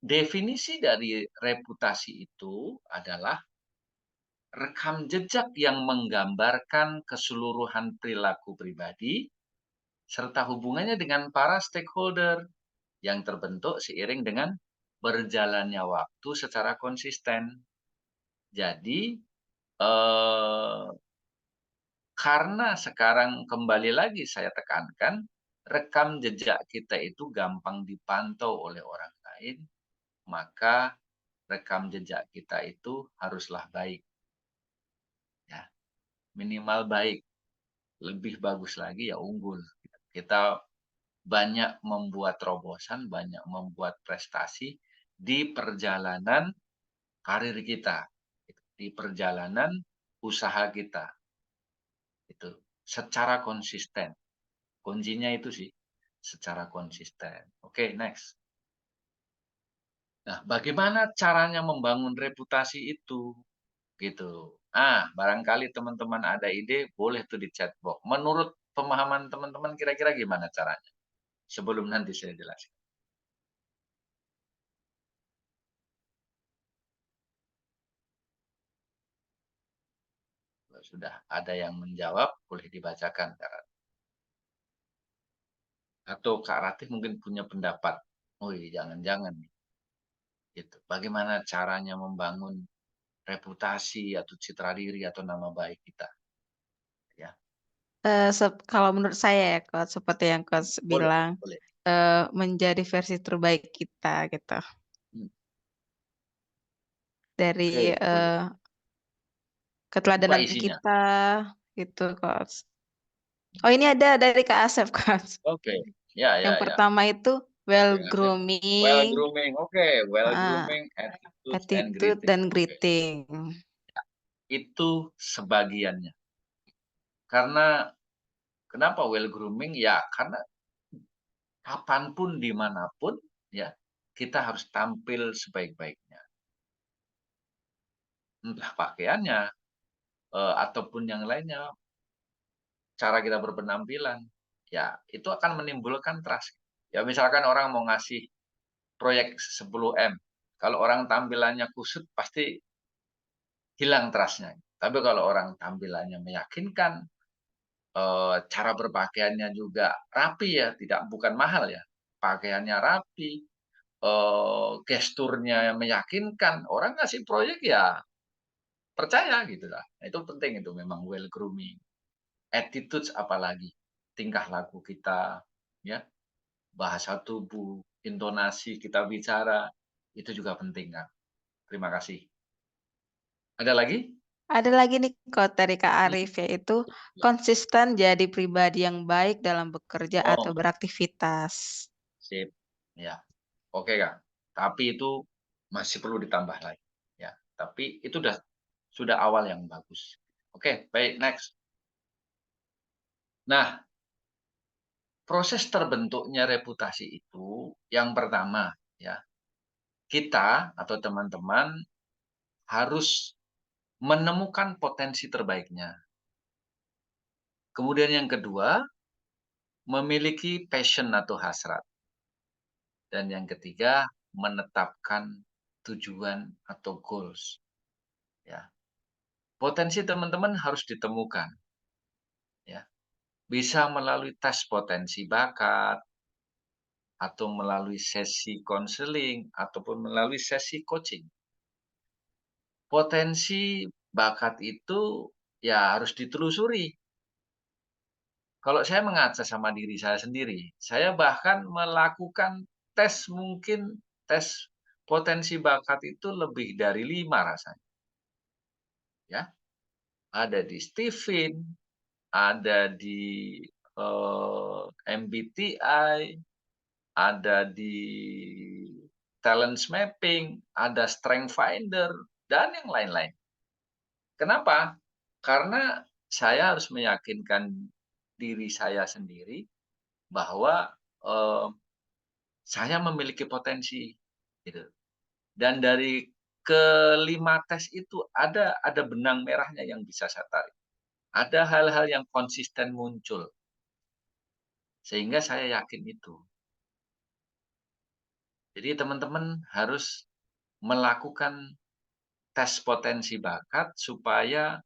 definisi dari reputasi itu adalah rekam jejak yang menggambarkan keseluruhan perilaku pribadi serta hubungannya dengan para stakeholder yang terbentuk seiring dengan berjalannya waktu secara konsisten. Jadi, karena sekarang kembali lagi saya tekankan, rekam jejak kita itu gampang dipantau oleh orang lain, maka rekam jejak kita itu haruslah baik. Ya, minimal baik. Lebih bagus lagi ya unggul. Kita banyak membuat terobosan, banyak membuat prestasi di perjalanan karir kita, di perjalanan usaha kita. Itu secara konsisten. Kuncinya itu sih, secara konsisten. Oke, next. Nah, bagaimana caranya membangun reputasi itu? Gitu. Barangkali teman-teman ada ide, boleh tuh di chat box. Menurut pemahaman teman-teman kira-kira gimana caranya? Sebelum nanti saya jelaskan. Kalau sudah ada yang menjawab, boleh dibacakan, Kak Ratih. Atau Kak Ratih mungkin punya pendapat. Jangan-jangan nih. Gitu. Bagaimana caranya membangun reputasi atau citra diri atau nama baik kita? Ya, Kalau menurut saya ya, Coach, seperti yang Coach boleh, bilang, boleh. menjadi versi terbaik kita gitu. Hmm. Dari Oke, boleh. Apa keteladanan isinya? kita gitu, Coach. Oh, ini ada dari Kak Asep, Coach. Oke, ya, Yang ya, ya. pertama itu well Oke, Asep. Well grooming, grooming, oke. Well grooming, attitude, and attitude greeting. dan Oke, greeting. itu sebagiannya. Karena kenapa well grooming? Ya, karena kapanpun, dimanapun, ya, kita harus tampil sebaik-baiknya. Entah pakaiannya, ataupun yang lainnya, cara kita berpenampilan, ya, itu akan menimbulkan trust. Ya, misalkan orang mau ngasih proyek 10M, kalau orang tampilannya kusut, pasti hilang trust-nya. Tapi kalau orang tampilannya meyakinkan, cara berpakaiannya juga rapi ya, bukan mahal ya, pakaiannya rapi, gesturnya yang meyakinkan, orang ngasih proyek ya percaya gitu lah. Nah, itu penting itu memang well grooming. Attitudes apalagi, tingkah laku kita, ya, bahasa tubuh, intonasi kita bicara, itu juga penting kan. Terima kasih. Ada lagi? Ada lagi nih Coach dari Kak Hmm. Arif, yaitu konsisten jadi pribadi yang baik dalam bekerja atau Oh, beraktivitas. sip. Ya. Oke, Kak. Tapi itu masih perlu ditambah lagi. Ya, tapi itu sudah awal yang bagus. Oke, baik, next. Nah, proses terbentuknya reputasi itu yang pertama, ya, kita atau teman-teman harus menemukan potensi terbaiknya. Kemudian yang kedua, memiliki passion atau hasrat. Dan yang ketiga, menetapkan tujuan atau goals. Ya. Potensi teman-teman harus ditemukan. Ya. Bisa melalui tes potensi bakat, atau melalui sesi konseling, ataupun melalui sesi coaching. Potensi bakat itu ya harus ditelusuri. Kalau saya mengaca sama diri saya sendiri, saya bahkan melakukan tes potensi bakat itu lebih dari 5 rasanya. Ya, ada di Stephen, ada di MBTI, ada di talent mapping, ada strength finder, dan yang lain-lain. Kenapa? Karena saya harus meyakinkan diri saya sendiri bahwa saya memiliki potensi, gitu. Dan dari kelima tes itu ada benang merahnya yang bisa saya tarik. Ada hal-hal yang konsisten muncul, sehingga saya yakin itu. Jadi teman-teman harus melakukan tes potensi bakat supaya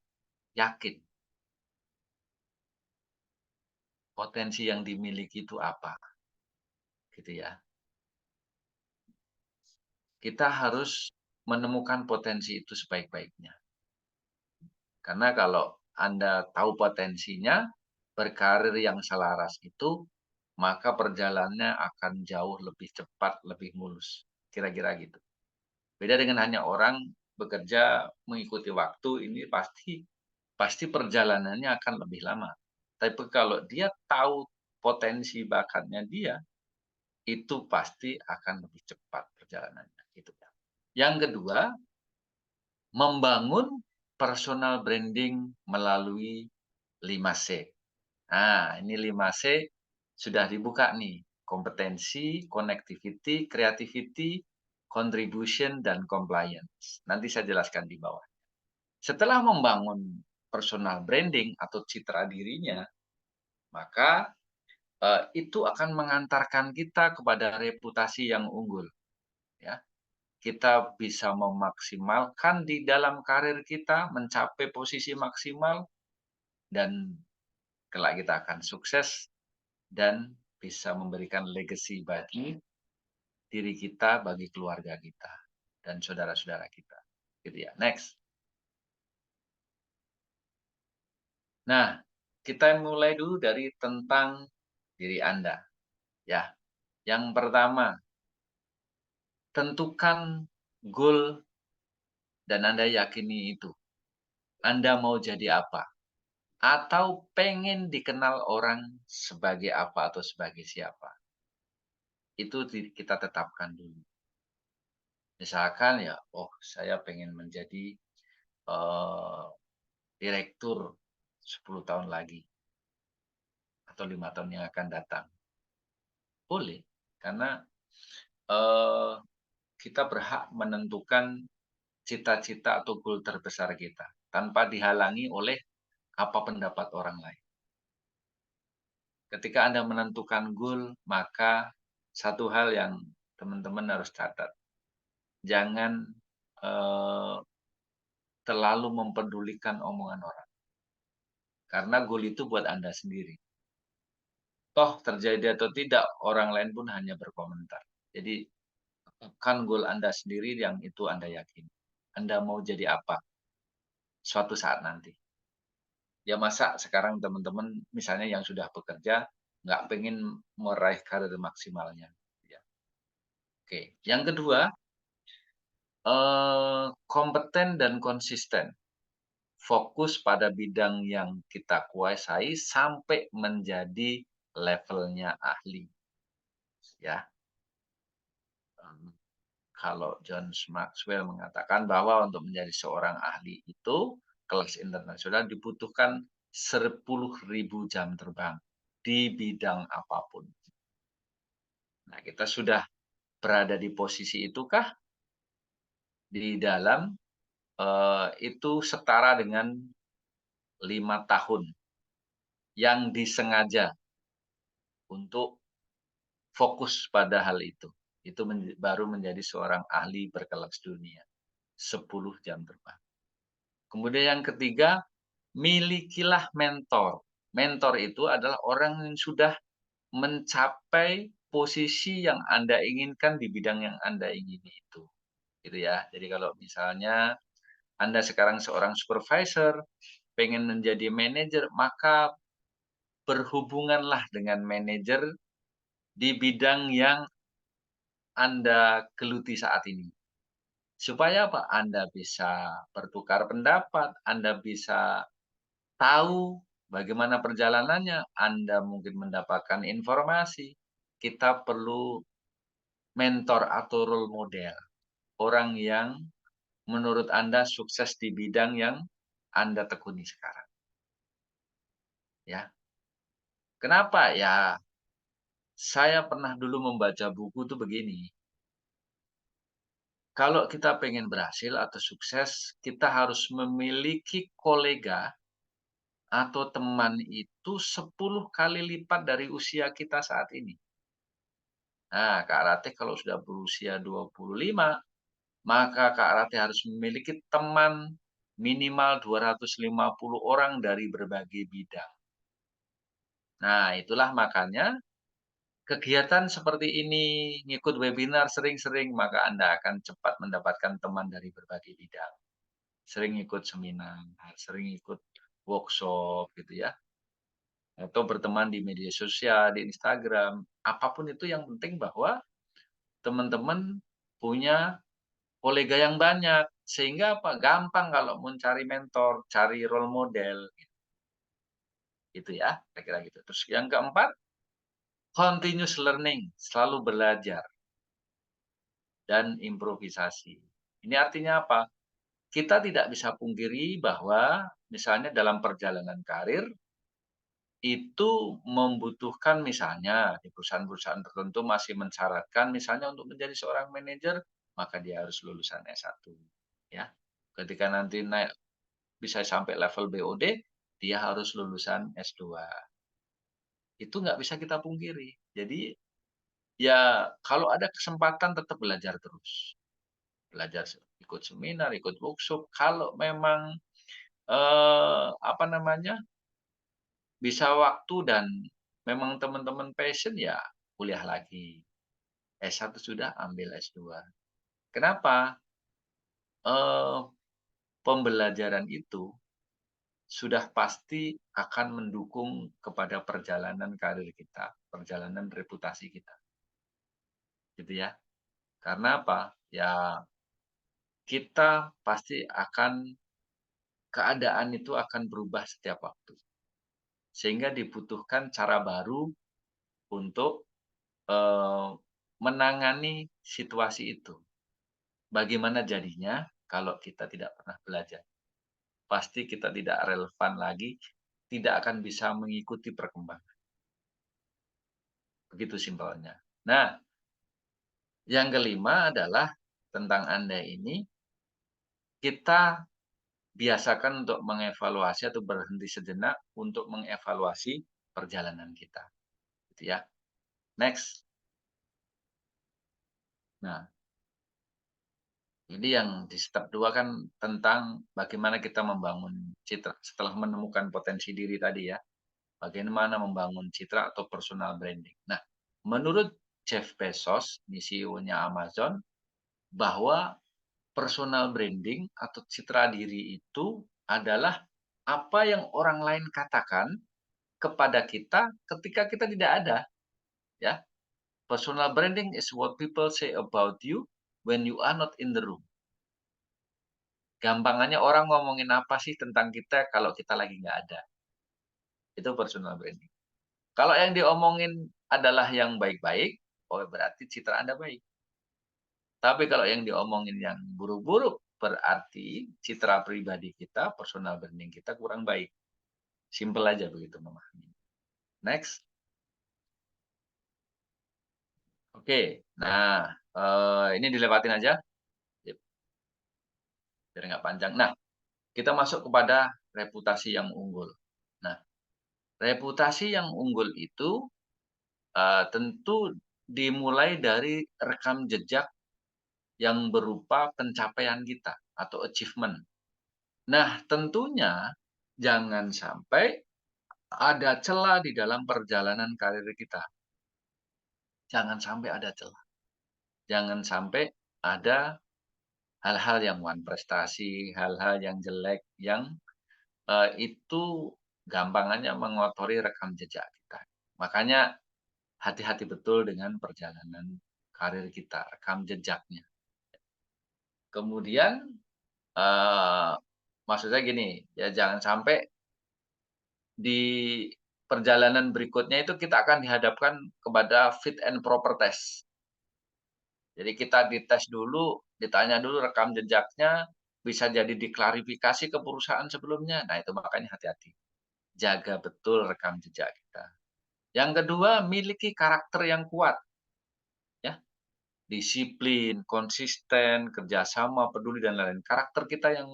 yakin potensi yang dimiliki itu apa, gitu ya. Kita harus menemukan potensi itu sebaik-baiknya. Karena kalau Anda tahu potensinya, berkarir yang selaras itu, maka perjalanannya akan jauh lebih cepat, lebih mulus. Kira-kira gitu. Beda dengan hanya orang bekerja mengikuti waktu, ini pasti perjalanannya akan lebih lama. Tapi kalau dia tahu potensi bakatnya dia, itu pasti akan lebih cepat perjalanannya. Gitu. Yang kedua, membangun personal branding melalui 5C. Nah, ini 5C sudah dibuka nih. Kompetensi, connectivity, creativity, contribution, dan compliance. Nanti saya jelaskan di bawah. Setelah membangun personal branding atau citra dirinya, maka itu akan mengantarkan kita kepada reputasi yang unggul. Ya, kita bisa memaksimalkan di dalam karir kita, mencapai posisi maksimal, dan kelak kita akan sukses dan bisa memberikan legacy bagi diri kita, bagi keluarga kita, dan saudara-saudara kita. Gitu ya. Next. Nah, kita mulai dulu dari tentang diri Anda. Ya, yang pertama, tentukan goal dan Anda yakini itu. Anda mau jadi apa? Atau pengen dikenal orang sebagai apa atau sebagai siapa. Itu kita tetapkan dulu. Misalkan ya, oh saya pengen menjadi direktur 10 tahun lagi. Atau 5 tahun yang akan datang. Boleh, karena kita berhak menentukan cita-cita atau goal terbesar kita tanpa dihalangi oleh apa pendapat orang lain. Ketika Anda menentukan goal, maka satu hal yang teman-teman harus catat. Jangan terlalu mempedulikan omongan orang. Karena goal itu buat Anda sendiri. Toh terjadi atau tidak, orang lain pun hanya berkomentar. Jadi, kan goal Anda sendiri yang itu Anda yakin. Anda mau jadi apa suatu saat nanti. Ya masa sekarang teman-teman misalnya yang sudah bekerja, nggak pengen meraih karir maksimalnya. Ya. Oke, yang kedua, kompeten dan konsisten. Fokus pada bidang yang kita kuasai sampai menjadi levelnya ahli. Ya. Kalau John Maxwell mengatakan bahwa untuk menjadi seorang ahli itu kelas internasional dibutuhkan 10.000 jam terbang di bidang apapun. Nah, kita sudah berada di posisi itukah? Di dalam itu setara dengan 5 tahun yang disengaja untuk fokus pada hal itu. Itu baru menjadi seorang ahli berkelas dunia. 10 jam terbang. Kemudian yang ketiga, milikilah mentor. Mentor itu adalah orang yang sudah mencapai posisi yang Anda inginkan di bidang yang Anda ingini itu. Gitu ya. Jadi kalau misalnya Anda sekarang seorang supervisor, pengen menjadi manajer, maka berhubunganlah dengan manajer di bidang yang Anda geluti saat ini. Supaya apa? Anda bisa bertukar pendapat, Anda bisa tahu bagaimana perjalanannya, Anda mungkin mendapatkan informasi. Kita perlu mentor atau role model. Orang yang menurut Anda sukses di bidang yang Anda tekuni sekarang. Ya. Kenapa? Ya, saya pernah dulu membaca buku tuh begini. Kalau kita pengen berhasil atau sukses, kita harus memiliki kolega atau teman itu 10 kali lipat dari usia kita saat ini. Nah, Kak Rate kalau sudah berusia 25, maka Kak Rate harus memiliki teman minimal 250 orang dari berbagai bidang. Nah, itulah makanya kegiatan seperti ini, ngikut webinar sering-sering, maka Anda akan cepat mendapatkan teman dari berbagai bidang. Sering ikut seminar, sering ikut workshop gitu ya. Atau berteman di media sosial, di Instagram, apapun itu yang penting bahwa teman-teman punya kolega yang banyak. Sehingga apa? Gampang kalau mau cari mentor, cari role model. Gitu ya, kira-kira gitu. Terus yang keempat, continuous learning, selalu belajar dan improvisasi. Ini artinya apa? Kita tidak bisa pungkiri bahwa misalnya dalam perjalanan karir itu membutuhkan misalnya di perusahaan-perusahaan tertentu masih mensyaratkan misalnya untuk menjadi seorang manajer maka dia harus lulusan S1 ya. Ketika nanti naik bisa sampai level BOD dia harus lulusan S2. Itu nggak bisa kita pungkiri. Jadi ya kalau ada kesempatan tetap belajar terus. Belajar ikut seminar, ikut workshop. Kalau memang apa namanya bisa waktu dan memang teman-teman passion ya kuliah lagi. S1 sudah ambil S2. Kenapa? Eh, Pembelajaran itu sudah pasti akan mendukung kepada perjalanan karir kita, perjalanan reputasi kita. Gitu ya. Karena apa? Ya kita pasti akan keadaan itu akan berubah setiap waktu. Sehingga dibutuhkan cara baru untuk menangani situasi itu. Bagaimana jadinya kalau kita tidak pernah belajar? Pasti kita tidak relevan lagi, tidak akan bisa mengikuti perkembangan. Begitu simpelnya. Nah, yang kelima adalah tentang Anda ini, kita biasakan untuk mengevaluasi atau berhenti sejenak untuk mengevaluasi perjalanan kita. Gitu ya. Next. Nah, ini yang di step 2 kan tentang bagaimana kita membangun citra setelah menemukan potensi diri tadi ya. Bagaimana membangun citra atau personal branding. Nah, menurut Jeff Bezos, CEO-nya Amazon, bahwa personal branding atau citra diri itu adalah apa yang orang lain katakan kepada kita ketika kita tidak ada. Ya, personal branding is what people say about you when you are not in the room. Gampangannya orang ngomongin apa sih tentang kita kalau kita lagi nggak ada. Itu personal branding. Kalau yang diomongin adalah yang baik-baik, oh berarti citra Anda baik. Tapi kalau yang diomongin yang buruk-buruk, berarti citra pribadi kita, personal branding kita kurang baik. Simple aja begitu memahami. Next. Oke, nah ini dilewatin aja. Biar nggak panjang. Nah, kita masuk kepada reputasi yang unggul. Nah, reputasi yang unggul itu tentu dimulai dari rekam jejak yang berupa pencapaian kita atau achievement. Nah, tentunya jangan sampai ada celah di dalam perjalanan karir kita. Jangan sampai ada celah. Jangan sampai ada hal-hal yang prestasi, hal-hal yang jelek, yang itu gampangannya mengotori rekam jejak kita. Makanya hati-hati betul dengan perjalanan karir kita, rekam jejaknya. Kemudian maksud saya gini, ya jangan sampai di perjalanan berikutnya itu kita akan dihadapkan kepada fit and proper test. Jadi kita dites dulu, ditanya dulu rekam jejaknya, bisa jadi diklarifikasi ke perusahaan sebelumnya. Nah, itu makanya hati-hati. Jaga betul rekam jejak kita. Yang kedua, miliki karakter yang kuat. Ya, disiplin, konsisten, kerjasama, peduli, dan lain-lain. Karakter kita yang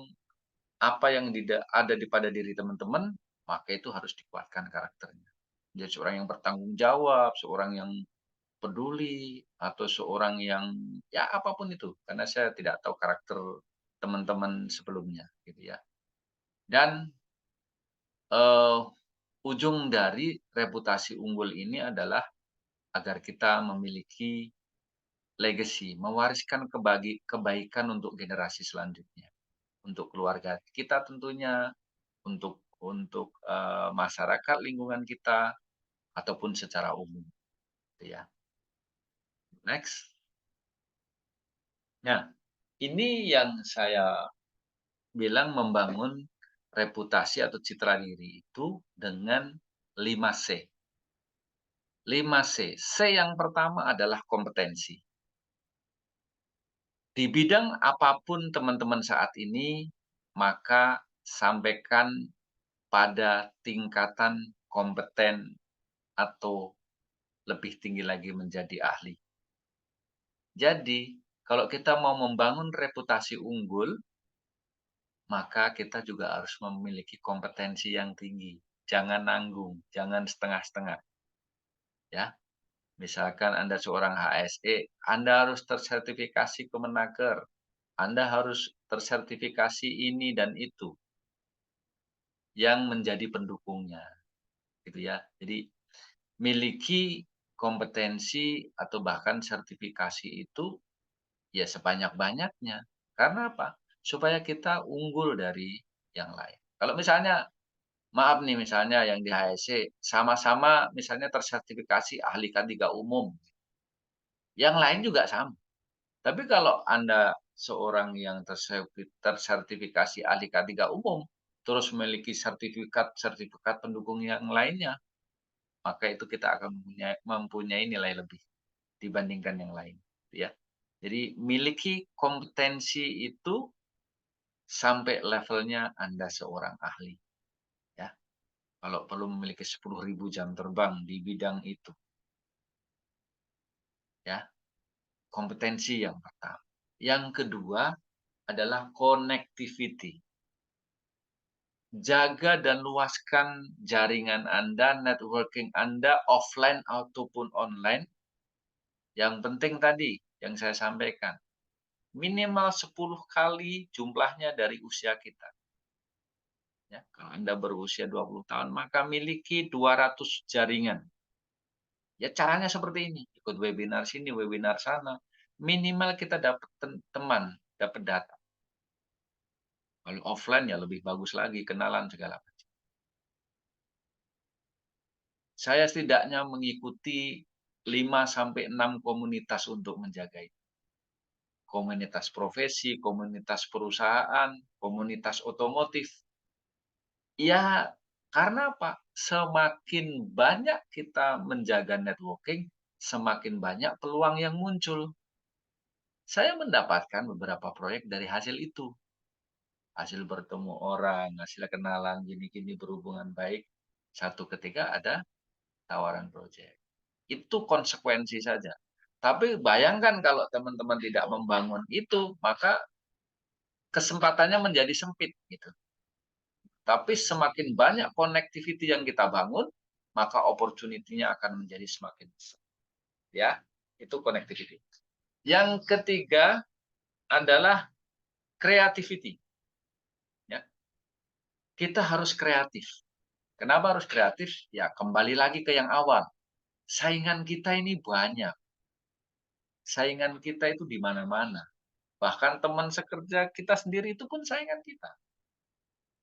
apa yang ada pada diri teman-teman, maka itu harus dikuatkan karakternya. Jadi seorang yang bertanggung jawab, seorang yang peduli, atau seorang yang ya apapun itu. Karena saya tidak tahu karakter teman-teman sebelumnya, gitu ya. Dan ujung dari reputasi unggul ini adalah agar kita memiliki legacy, mewariskan kebaikan untuk generasi selanjutnya, untuk keluarga kita tentunya, untuk masyarakat lingkungan kita, ataupun secara umum, gitu ya. Next. Nah, ini yang saya bilang membangun reputasi atau citra diri itu dengan 5C. 5C. C yang pertama adalah kompetensi. Di bidang apapun teman-teman saat ini, maka sampaikan pada tingkatan kompeten atau lebih tinggi lagi menjadi ahli. Jadi, kalau kita mau membangun reputasi unggul, maka kita juga harus memiliki kompetensi yang tinggi. Jangan nanggung, jangan setengah-setengah. Ya, misalkan Anda seorang HSE, Anda harus tersertifikasi Kemenaker. Anda harus tersertifikasi ini dan itu yang menjadi pendukungnya, gitu ya. Jadi miliki kompetensi atau bahkan sertifikasi itu ya sebanyak-banyaknya. Karena apa? Supaya kita unggul dari yang lain. Kalau misalnya, maaf nih, misalnya yang di HSC sama-sama misalnya tersertifikasi ahli K3 umum, yang lain juga sama. Tapi kalau Anda seorang yang tersertifikasi ahli K3 umum, terus memiliki sertifikat pendukung yang lainnya, maka itu kita akan mempunyai nilai lebih dibandingkan yang lain. Ya. Jadi miliki kompetensi itu sampai levelnya Anda seorang ahli. Ya. Kalau perlu memiliki 10.000 jam terbang di bidang itu. Ya. Kompetensi yang pertama. Yang kedua adalah connectivity. Jaga dan luaskan jaringan Anda, networking Anda, offline ataupun online. Yang penting tadi, yang saya sampaikan, minimal 10 kali jumlahnya dari usia kita. Ya, kalau Anda berusia 20 tahun, maka miliki 200 jaringan. Ya, caranya seperti ini. Ikut webinar sini, webinar sana. Minimal kita dapat teman, dapat data. Kalau offline ya lebih bagus lagi, kenalan segala macam. Saya setidaknya mengikuti 5-6 komunitas untuk menjaga itu. Komunitas profesi, komunitas perusahaan, komunitas otomotif. Ya, karena apa? Semakin banyak kita menjaga networking, semakin banyak peluang yang muncul. Saya mendapatkan beberapa proyek dari hasil itu. Hasil bertemu orang, hasil kenalan, gini-gini berhubungan baik. Satu ketika ada tawaran proyek. Itu konsekuensi saja. Tapi bayangkan kalau teman-teman tidak membangun itu, maka kesempatannya menjadi sempit gitu. Tapi semakin banyak connectivity yang kita bangun, maka opportunity-nya akan menjadi semakin besar. Ya, itu connectivity. Yang ketiga adalah creativity. Ya. Kita harus kreatif. Kenapa harus kreatif? Ya, kembali lagi ke yang awal. Saingan kita ini banyak. Saingan kita itu di mana-mana. Bahkan teman sekerja kita sendiri itu pun saingan kita.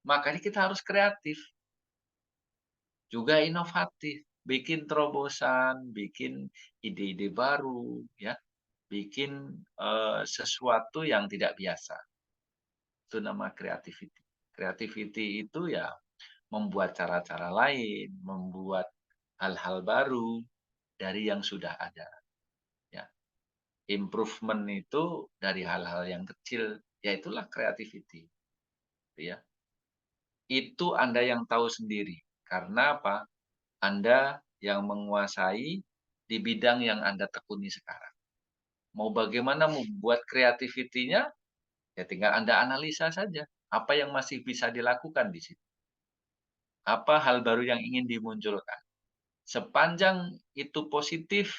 Makanya kita harus kreatif. Juga inovatif. Bikin terobosan, bikin ide-ide baru, ya, bikin sesuatu yang tidak biasa. Itu nama creativity. Creativity itu ya membuat cara-cara lain, membuat hal-hal baru dari yang sudah ada. Ya. Improvement itu dari hal-hal yang kecil ya itulah creativity. Ya. Itu Anda yang tahu sendiri. Karena apa? Anda yang menguasai di bidang yang Anda tekuni sekarang. Mau bagaimana membuat kreativitinya, ya tinggal Anda analisa saja. Apa yang masih bisa dilakukan di situ. Apa hal baru yang ingin dimunculkan. Sepanjang itu positif,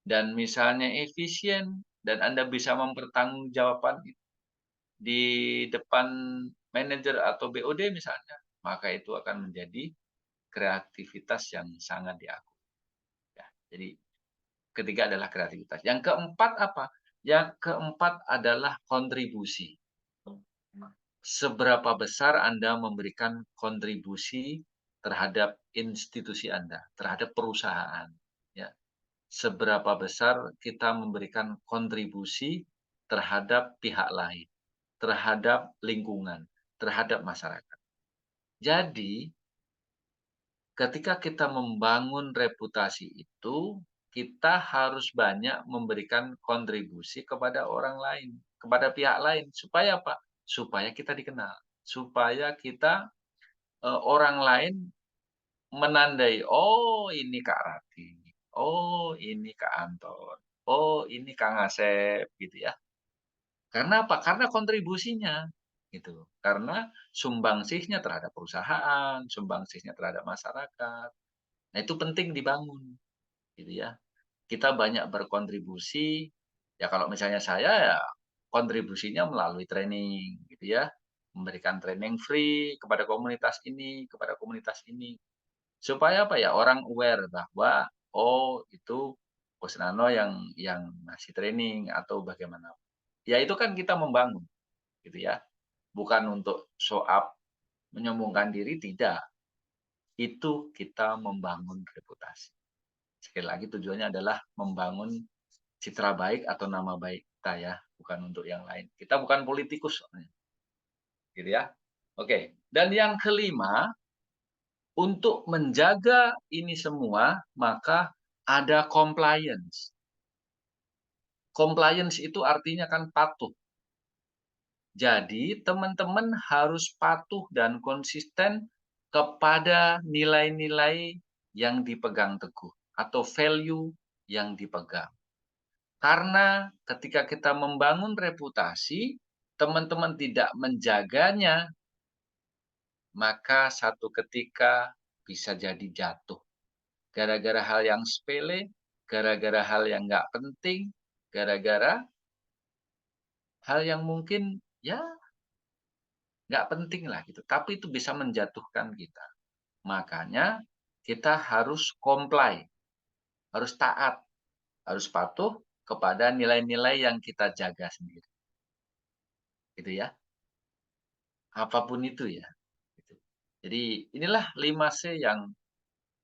dan misalnya efisien, dan Anda bisa mempertanggungjawabkan di depan manajer atau BOD misalnya, maka itu akan menjadi kreativitas yang sangat diakui. Ya, jadi ketiga adalah kreativitas. Yang keempat apa? Yang keempat adalah kontribusi. Seberapa besar Anda memberikan kontribusi terhadap institusi Anda, terhadap perusahaan. Ya. Seberapa besar kita memberikan kontribusi terhadap pihak lain, terhadap lingkungan, terhadap masyarakat. Jadi, ketika kita membangun reputasi itu, kita harus banyak memberikan kontribusi kepada orang lain, kepada pihak lain. Supaya apa? Supaya kita dikenal. Supaya kita, orang lain menandai, "Oh, ini Kak Rati. Oh, ini Kak Anton. Oh, ini Kang Asep," gitu ya. Karena apa? Karena kontribusinya, gitu. Karena sumbangsihnya terhadap perusahaan, sumbangsihnya terhadap masyarakat. Nah, itu penting dibangun, gitu ya. Kita banyak berkontribusi, ya kalau misalnya saya ya kontribusinya melalui training, gitu ya. Memberikan training free kepada komunitas ini, kepada komunitas ini. Supaya apa ya, orang aware bahwa, oh itu Coach Nano yang ngasih training atau bagaimana. Ya itu kan kita membangun, gitu ya. Bukan untuk show up, menyombongkan diri, tidak. Itu kita membangun reputasi. Sekali lagi tujuannya adalah membangun citra baik atau nama baik kita ya, bukan untuk yang lain. Kita bukan politikus, gitu ya. Oke, dan yang kelima, untuk menjaga ini semua, maka ada compliance. Compliance itu artinya kan patuh. Jadi, teman-teman harus patuh dan konsisten kepada nilai-nilai yang dipegang teguh atau value yang dipegang. Karena ketika kita membangun reputasi, teman-teman tidak menjaganya, maka satu ketika bisa jadi jatuh. Gara-gara hal yang sepele, gara-gara hal yang nggak penting, gara-gara hal yang mungkin ya nggak penting lah gitu. Tapi itu bisa menjatuhkan kita. Makanya kita harus comply, harus taat, harus patuh kepada nilai-nilai yang kita jaga sendiri. Gitu ya. Apapun itu ya. Gitu. Jadi inilah 5C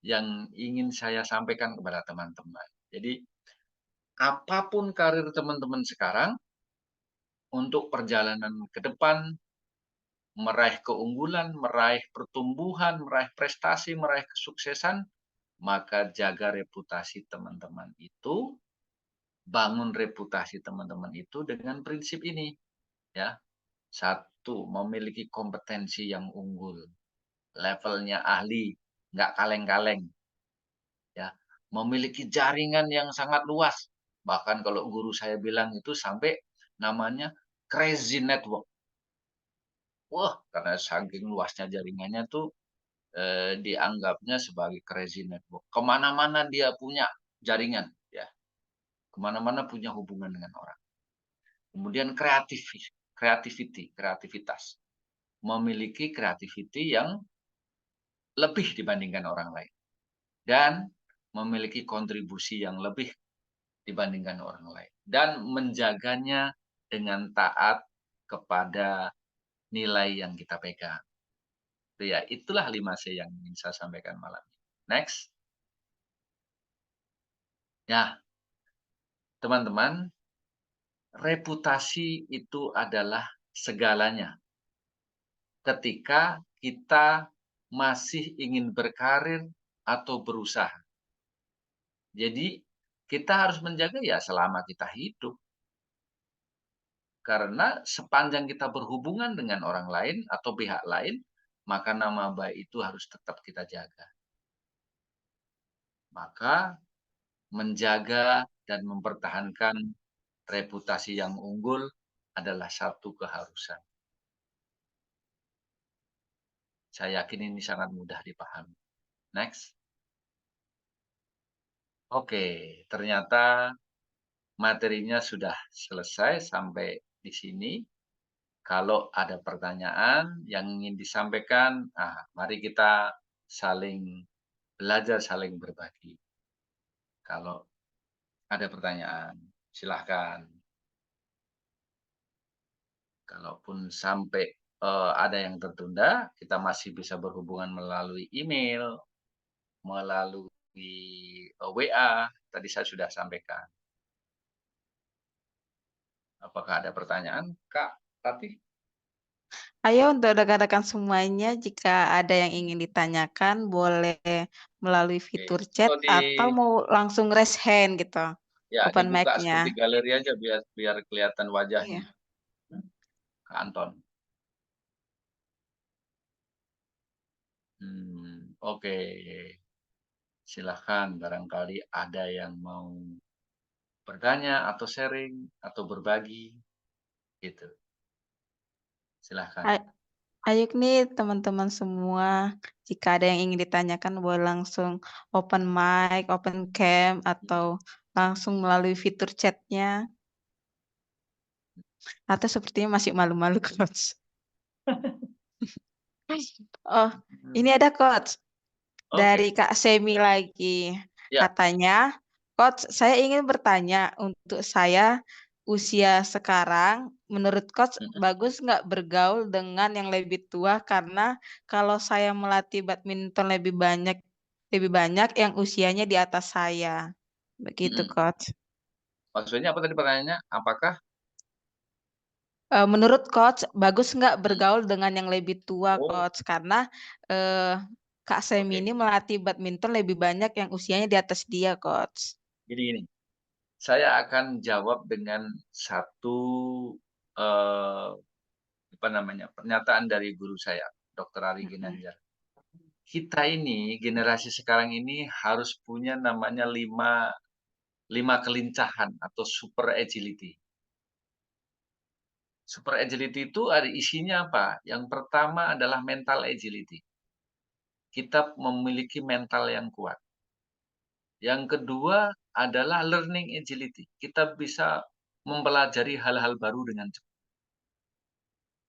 yang ingin saya sampaikan kepada teman-teman. Jadi apapun karir teman-teman sekarang, untuk perjalanan ke depan, meraih keunggulan, meraih pertumbuhan, meraih prestasi, meraih kesuksesan, maka jaga reputasi teman-teman itu, bangun reputasi teman-teman itu dengan prinsip ini. Ya, satu, memiliki kompetensi yang unggul, levelnya ahli, nggak kaleng-kaleng. Ya, memiliki jaringan yang sangat luas. Bahkan kalau guru saya bilang itu sampai namanya crazy network. Wah, karena saking luasnya jaringannya tuh dianggapnya sebagai crazy network. Kemana-mana dia punya jaringan, ya. Kemana-mana punya hubungan dengan orang. Kemudian kreativitas. Memiliki kreativiti yang lebih dibandingkan orang lain. Dan memiliki kontribusi yang lebih dibandingkan orang lain. Dan menjaganya dengan taat kepada nilai yang kita pegang. Itu ya, itulah 5C yang ingin saya sampaikan malam ini. Next. Ya, teman-teman, reputasi itu adalah segalanya. Ketika kita masih ingin berkarir atau berusaha. Jadi, kita harus menjaga ya selama kita hidup. Karena sepanjang kita berhubungan dengan orang lain atau pihak lain, maka nama baik itu harus tetap kita jaga. Maka menjaga dan mempertahankan reputasi yang unggul adalah satu keharusan. Saya yakin ini sangat mudah dipahami. Next. Oke, ternyata materinya sudah selesai sampai di sini. Kalau ada pertanyaan yang ingin disampaikan, mari kita saling belajar, saling berbagi. Kalau ada pertanyaan, silahkan. Kalaupun sampai ada yang tertunda, kita masih bisa berhubungan melalui email, melalui WA. Tadi saya sudah sampaikan. Apakah ada pertanyaan, Kak Tati? Ayo untuk rekan-rekan semuanya, jika ada yang ingin ditanyakan, boleh melalui fitur chat atau mau langsung raise hand gitu, Ya, open dibuka seperti mic-nya. galeri aja biar kelihatan wajahnya. Iya. Kak Anton. Oke. Silahkan barangkali ada yang mau bertanya atau sharing atau berbagi gitu. Silahkan. Ayo nih teman-teman semua, jika ada yang ingin ditanyakan boleh langsung open mic, open cam, atau langsung melalui fitur chat-nya. Atau sepertinya masih malu-malu, Coach. Oh, ini ada Coach. Dari Kak Semi lagi. Ya. Katanya, Coach, saya ingin bertanya, untuk saya usia sekarang, menurut Coach bagus nggak bergaul dengan yang lebih tua? Karena kalau saya melatih badminton lebih banyak yang usianya di atas saya. Begitu, Coach. Maksudnya apa tadi pertanyaannya? Apakah Menurut Coach, bagus nggak bergaul dengan yang lebih tua, Coach? Karena Kak Semi ini melatih badminton lebih banyak yang usianya di atas dia, Coach. Gini. Saya akan jawab dengan satu pernyataan dari guru saya, Dr. Ari Ginanjar. Kita ini, generasi sekarang ini harus punya namanya 5 kelincahan atau super agility. Super agility itu ada isinya apa? Yang pertama adalah mental agility. Kita memiliki mental yang kuat. Yang kedua adalah learning agility. Kita bisa mempelajari hal-hal baru dengan cepat.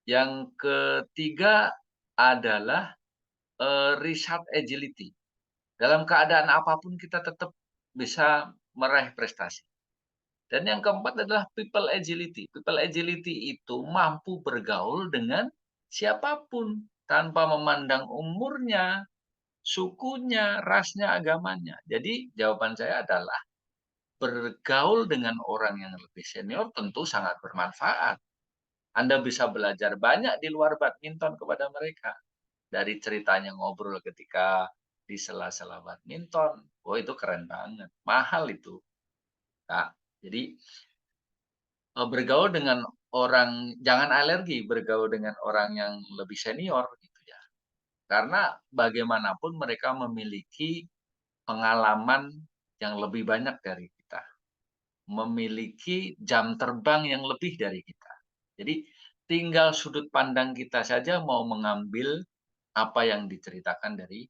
Yang ketiga adalah result agility. Dalam keadaan apapun kita tetap bisa meraih prestasi. Dan yang keempat adalah people agility. People agility itu mampu bergaul dengan siapapun tanpa memandang umurnya, sukunya, rasnya, agamanya. Jadi jawaban saya adalah bergaul dengan orang yang lebih senior tentu sangat bermanfaat. Anda bisa belajar banyak di luar badminton kepada mereka. Dari ceritanya ngobrol ketika di sela-sela badminton. Oh, itu keren banget. Mahal itu, Kak. Jadi bergaul dengan orang, jangan alergi bergaul dengan orang yang lebih senior gitu ya. Karena bagaimanapun mereka memiliki pengalaman yang lebih banyak dari kita. Memiliki jam terbang yang lebih dari kita. Jadi tinggal sudut pandang kita saja mau mengambil apa yang diceritakan dari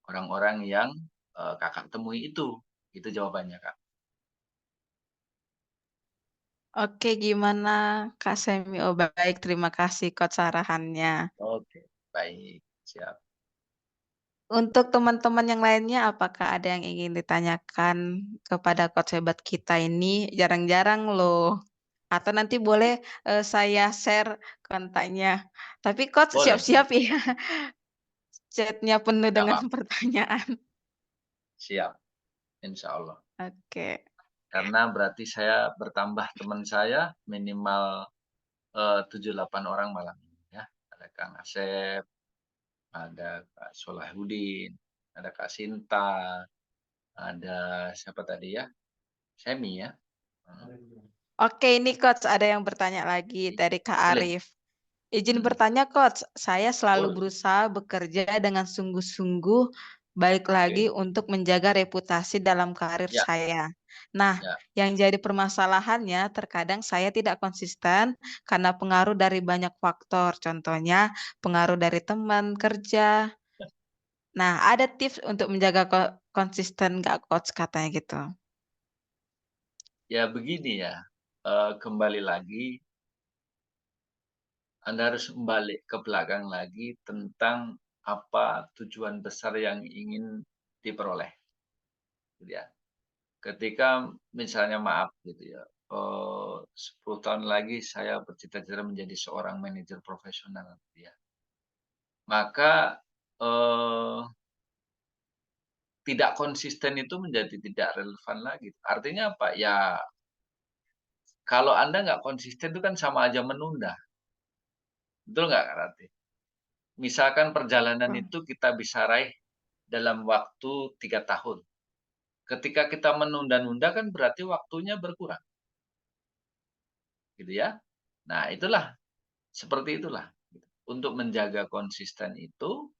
orang-orang yang Kakak temui itu. Itu jawabannya, Kak. Oke, gimana Kak Semi? Oh, baik, terima kasih Coach arahannya. Oke, baik. Siap. Untuk teman-teman yang lainnya, apakah ada yang ingin ditanyakan kepada Coach hebat kita ini? Jarang-jarang loh. Atau nanti boleh saya share kontaknya. Tapi Coach siap-siap ya, chatnya penuh dengan pertanyaan. Siap, insya Allah. Oke. Karena berarti saya bertambah teman saya minimal 7-8 orang malam ini ya. Ada Kang Asep, ada Kak Solahuddin, ada Kak Sinta, ada siapa tadi ya? Semi ya. Oke, ini Coach ada yang bertanya lagi dari Kak Boleh. Arif. Izin bertanya Coach, saya selalu Boleh. berusaha bekerja dengan sungguh-sungguh, baik Oke. lagi untuk menjaga reputasi dalam karir Ya. saya. Nah, Ya. yang jadi permasalahannya terkadang saya tidak konsisten karena pengaruh dari banyak faktor, contohnya pengaruh dari teman kerja. Nah, ada tips untuk menjaga konsisten nggak Coach katanya gitu? Ya begini ya, kembali lagi, Anda harus balik ke belakang lagi tentang apa tujuan besar yang ingin diperoleh, gitu ya. Ketika misalnya maaf gitu ya, 10 tahun lagi saya bercita-cita menjadi seorang manajer profesional gitu ya. Maka, tidak konsisten itu menjadi tidak relevan lagi. Artinya apa? Ya kalau Anda nggak konsisten itu kan sama aja menunda, betul nggak Kak Rati? Misalkan perjalanan Oh. itu kita bisa raih dalam waktu 3 tahun. Ketika kita menunda-nunda kan berarti waktunya berkurang, gitu ya. Nah itulah, seperti itulah. Untuk menjaga konsisten itu,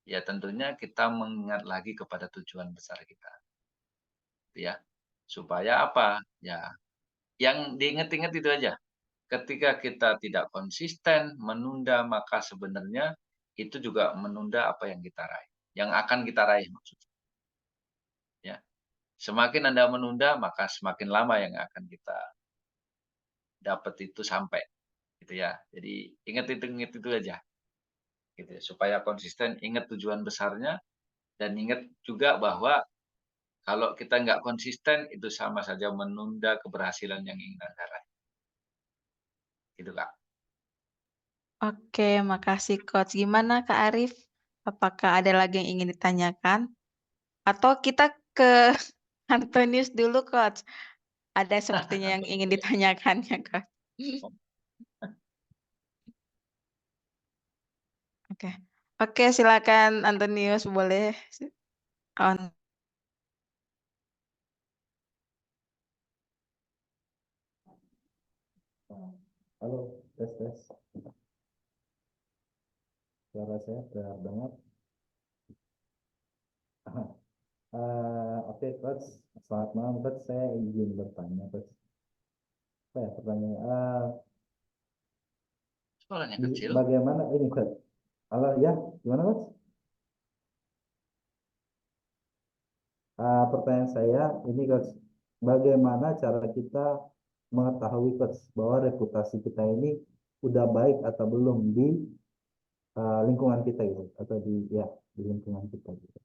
ya tentunya kita mengingat lagi kepada tujuan besar kita, gitu ya. Supaya apa? Ya, yang diingat-ingat itu aja. Ketika kita tidak konsisten, menunda, maka sebenarnya itu juga menunda apa yang kita raih, yang akan kita raih maksudnya, ya. Semakin Anda menunda, maka semakin lama yang akan kita dapat itu sampai, gitu ya. Jadi ingat itu aja, gitu ya. Supaya konsisten, ingat tujuan besarnya, dan ingat juga bahwa kalau kita nggak konsisten, itu sama saja menunda keberhasilan yang ingin Anda raih. Gitu, Kak. Oke, makasih Coach. Gimana Kak Arif? Apakah ada lagi yang ingin ditanyakan? Atau kita ke Antonius dulu Coach? Ada sepertinya yang ingin ditanyakan ya Coach? Oke. Oke, silakan Antonius, boleh on. Halo, tes tes. Suara saya terdengar banget. Oke, Coach. Selamat malam, Coach. Saya izin bertanya, Coach. Saya pertanyaan, Suaranya kecil. bagaimana ini, Coach? Halo, ya, gimana, Coach? Pertanyaan saya ini, Coach. Bagaimana cara kita mengetahui, Coach, bahwa reputasi kita ini udah baik atau belum di lingkungan kita gitu, atau di lingkungan kita gitu.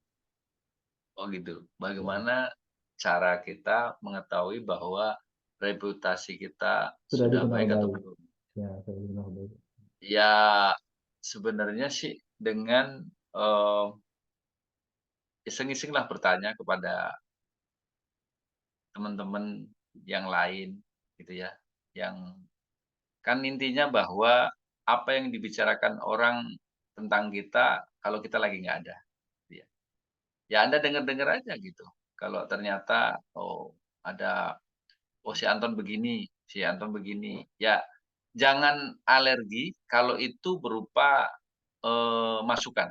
Oh gitu. Bagaimana cara kita mengetahui bahwa reputasi kita Sudah sudah dikenal baik atau baik. belum? Ya, sudah dikenal baik. Ya, sebenarnya sih dengan iseng-iseng lah bertanya kepada teman-teman yang lain, gitu ya. Yang kan intinya bahwa apa yang dibicarakan orang tentang kita kalau kita lagi nggak ada, gitu ya. Ya Anda dengar-dengar aja gitu. Kalau ternyata ada si Anton begini, si Anton begini. Ya, jangan alergi kalau itu berupa, masukan,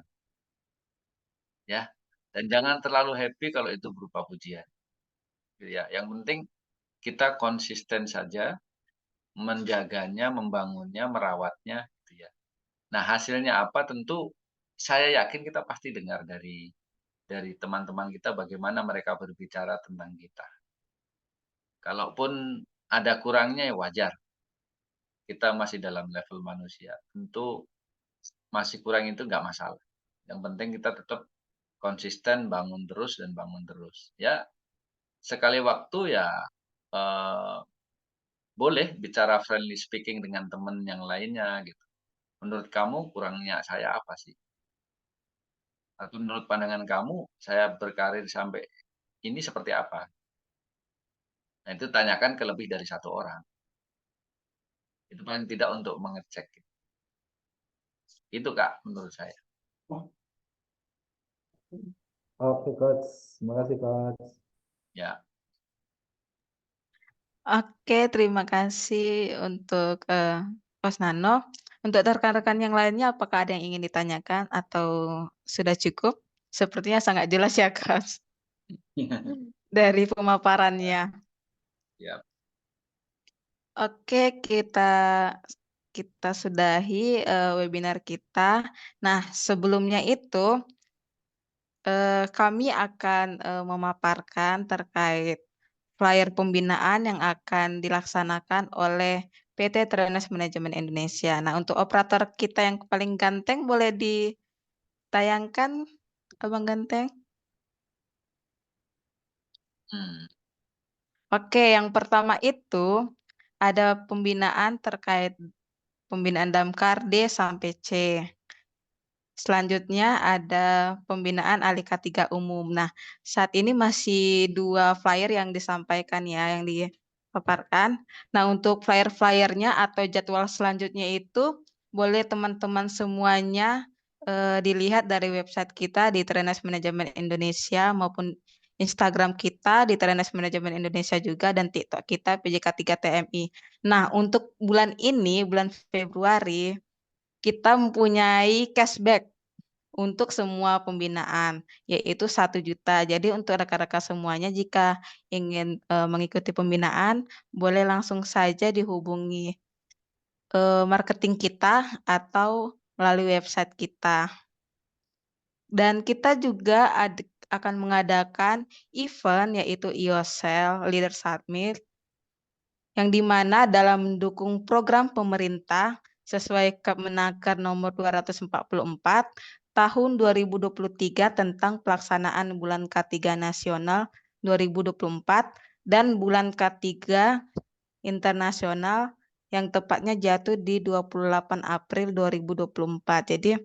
ya. Dan jangan terlalu happy kalau itu berupa pujian, gitu ya. Yang penting kita konsisten saja menjaganya, membangunnya, merawatnya, gitu ya. Nah, hasilnya apa tentu saya yakin kita pasti dengar dari teman-teman kita bagaimana mereka berbicara tentang kita. Kalaupun ada kurangnya ya wajar. Kita masih dalam level manusia. Tentu masih kurang itu nggak masalah. Yang penting kita tetap konsisten bangun terus dan bangun terus. Ya, sekali waktu ya boleh bicara friendly speaking dengan teman yang lainnya gitu. Menurut kamu kurangnya saya apa sih? Atau menurut pandangan kamu saya berkarir sampai ini seperti apa? Nah, itu tanyakan ke lebih dari satu orang. Itu paling tidak untuk mengecek. Itu Kak menurut saya. Oke, Coach. Terima kasih, Coach. Ya. Oke, terima kasih untuk Coach Nano. Untuk rekan-rekan yang lainnya, apakah ada yang ingin ditanyakan atau sudah cukup? Sepertinya sangat jelas ya, Coach, dari pemaparannya. Ya. Oke, kita sudahi webinar kita. Nah, sebelumnya itu kami akan memaparkan terkait flyer pembinaan yang akan dilaksanakan oleh PT Trenes Manajemen Indonesia. Nah, untuk operator kita yang paling ganteng boleh ditayangkan, Abang Ganteng? Oke, yang pertama itu ada pembinaan terkait pembinaan Damkar D sampai C. Selanjutnya ada pembinaan Alika 3 umum. Nah, saat ini masih 2 flyer yang disampaikan ya, yang dipaparkan. Nah, untuk flyer-flyernya atau jadwal selanjutnya itu boleh teman-teman semuanya dilihat dari website kita di Trenes Manajemen Indonesia maupun Instagram kita di Trenes Manajemen Indonesia juga dan TikTok kita PJK3TMI. Nah, untuk bulan ini, bulan Februari, kita mempunyai cashback untuk semua pembinaan, yaitu 1 juta. Jadi untuk rekan-rekan semuanya jika ingin mengikuti pembinaan, boleh langsung saja dihubungi marketing kita atau melalui website kita. Dan kita juga akan mengadakan event yaitu IOSEL Leader Summit, yang dimana dalam mendukung program pemerintah sesuai Kemenaker nomor 244 tahun 2023 tentang pelaksanaan Bulan K3 Nasional 2024 dan Bulan K3 Internasional yang tepatnya jatuh di 28 April 2024. Jadi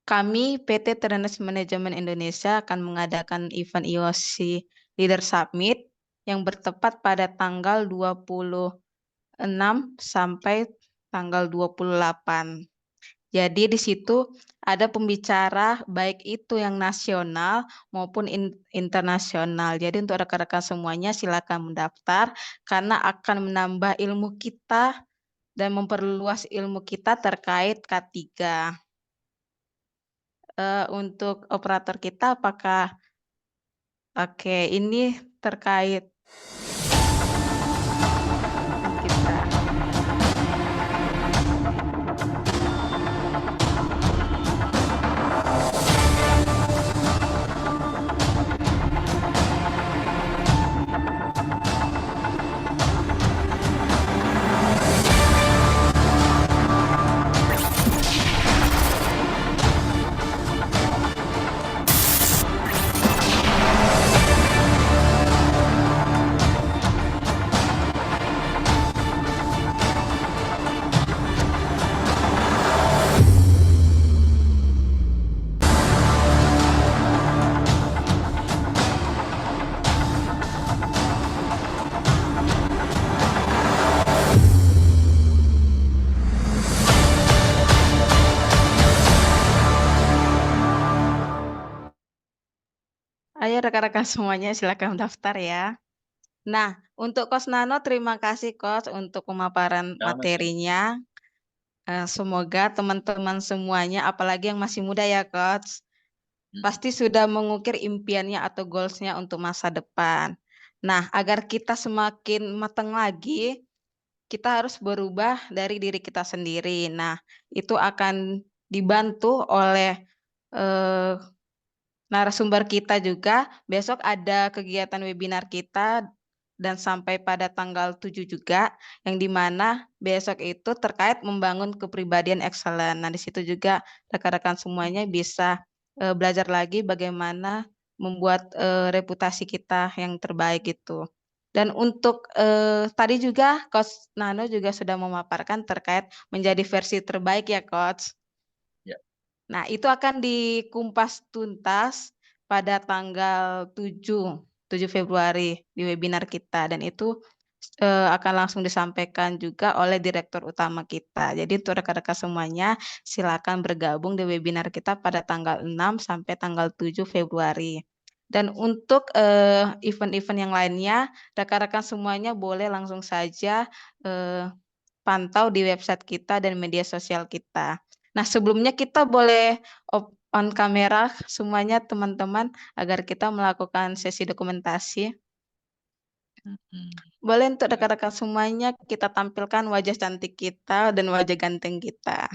kami PT Trenes Manajemen Indonesia akan mengadakan event IOC Leader Summit yang bertepat pada tanggal 26 sampai tanggal 28. Jadi di situ ada pembicara baik itu yang nasional maupun internasional. Jadi untuk rekan-rekan semuanya silakan mendaftar karena akan menambah ilmu kita dan memperluas ilmu kita terkait K3. Untuk operator kita apakah oke, ini terkait kita. Ayo rekan-rekan semuanya silakan mendaftar ya. Nah, untuk Coach Nano terima kasih Coach untuk pemaparan materinya. Semoga teman-teman semuanya, apalagi yang masih muda ya Coach, pasti sudah mengukir impiannya atau goals-nya untuk masa depan. Nah, agar kita semakin matang lagi, kita harus berubah dari diri kita sendiri. Nah, itu akan dibantu oleh narasumber kita juga. Besok ada kegiatan webinar kita dan sampai pada tanggal 7 juga, yang dimana besok itu terkait membangun kepribadian excellent. Nah, di situ juga rekan-rekan semuanya bisa belajar lagi bagaimana membuat reputasi kita yang terbaik itu. Dan untuk tadi juga Coach Nano juga sudah memaparkan terkait menjadi versi terbaik ya Coach. Ya. Nah, itu akan dikumpas tuntas pada tanggal 7 Februari di webinar kita dan itu akan langsung disampaikan juga oleh direktur utama kita. Jadi untuk rekan-rekan semuanya silakan bergabung di webinar kita pada tanggal 6 sampai tanggal 7 Februari. Dan untuk event-event yang lainnya, rekan-rekan semuanya boleh langsung saja pantau di website kita dan media sosial kita. Nah, sebelumnya kita boleh on kamera semuanya teman-teman agar kita melakukan sesi dokumentasi. Boleh untuk rekan-rekan semuanya kita tampilkan wajah cantik kita dan wajah ganteng kita.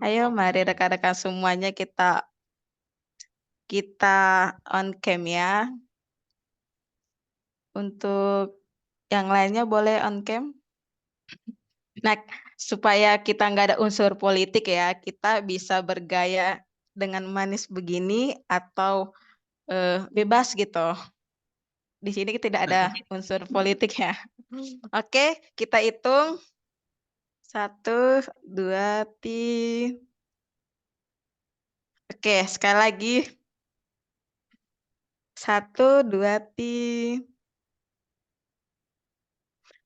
Ayo mari rekan-rekan semuanya kita on cam ya. Untuk yang lainnya boleh on cam. Nah, supaya kita nggak ada unsur politik ya, kita bisa bergaya dengan manis begini atau bebas gitu. Di sini tidak ada unsur politik ya. Oke, kita hitung. 1, 2, 3. Oke, sekali lagi. 1, 2, 3.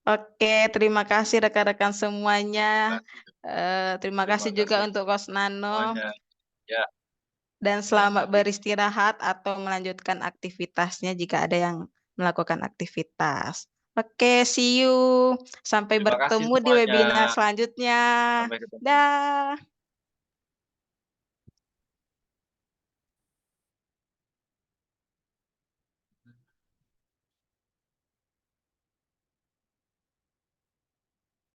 Oke, terima kasih rekan-rekan semuanya. Terima kasih juga untuk Kos Nano. Ya. Dan selamat beristirahat atau melanjutkan aktivitasnya jika ada yang melakukan aktivitas. Oke, see you. Sampai Terima kasih bertemu di semuanya. webinar selanjutnya. Sampai ketemu. Dah.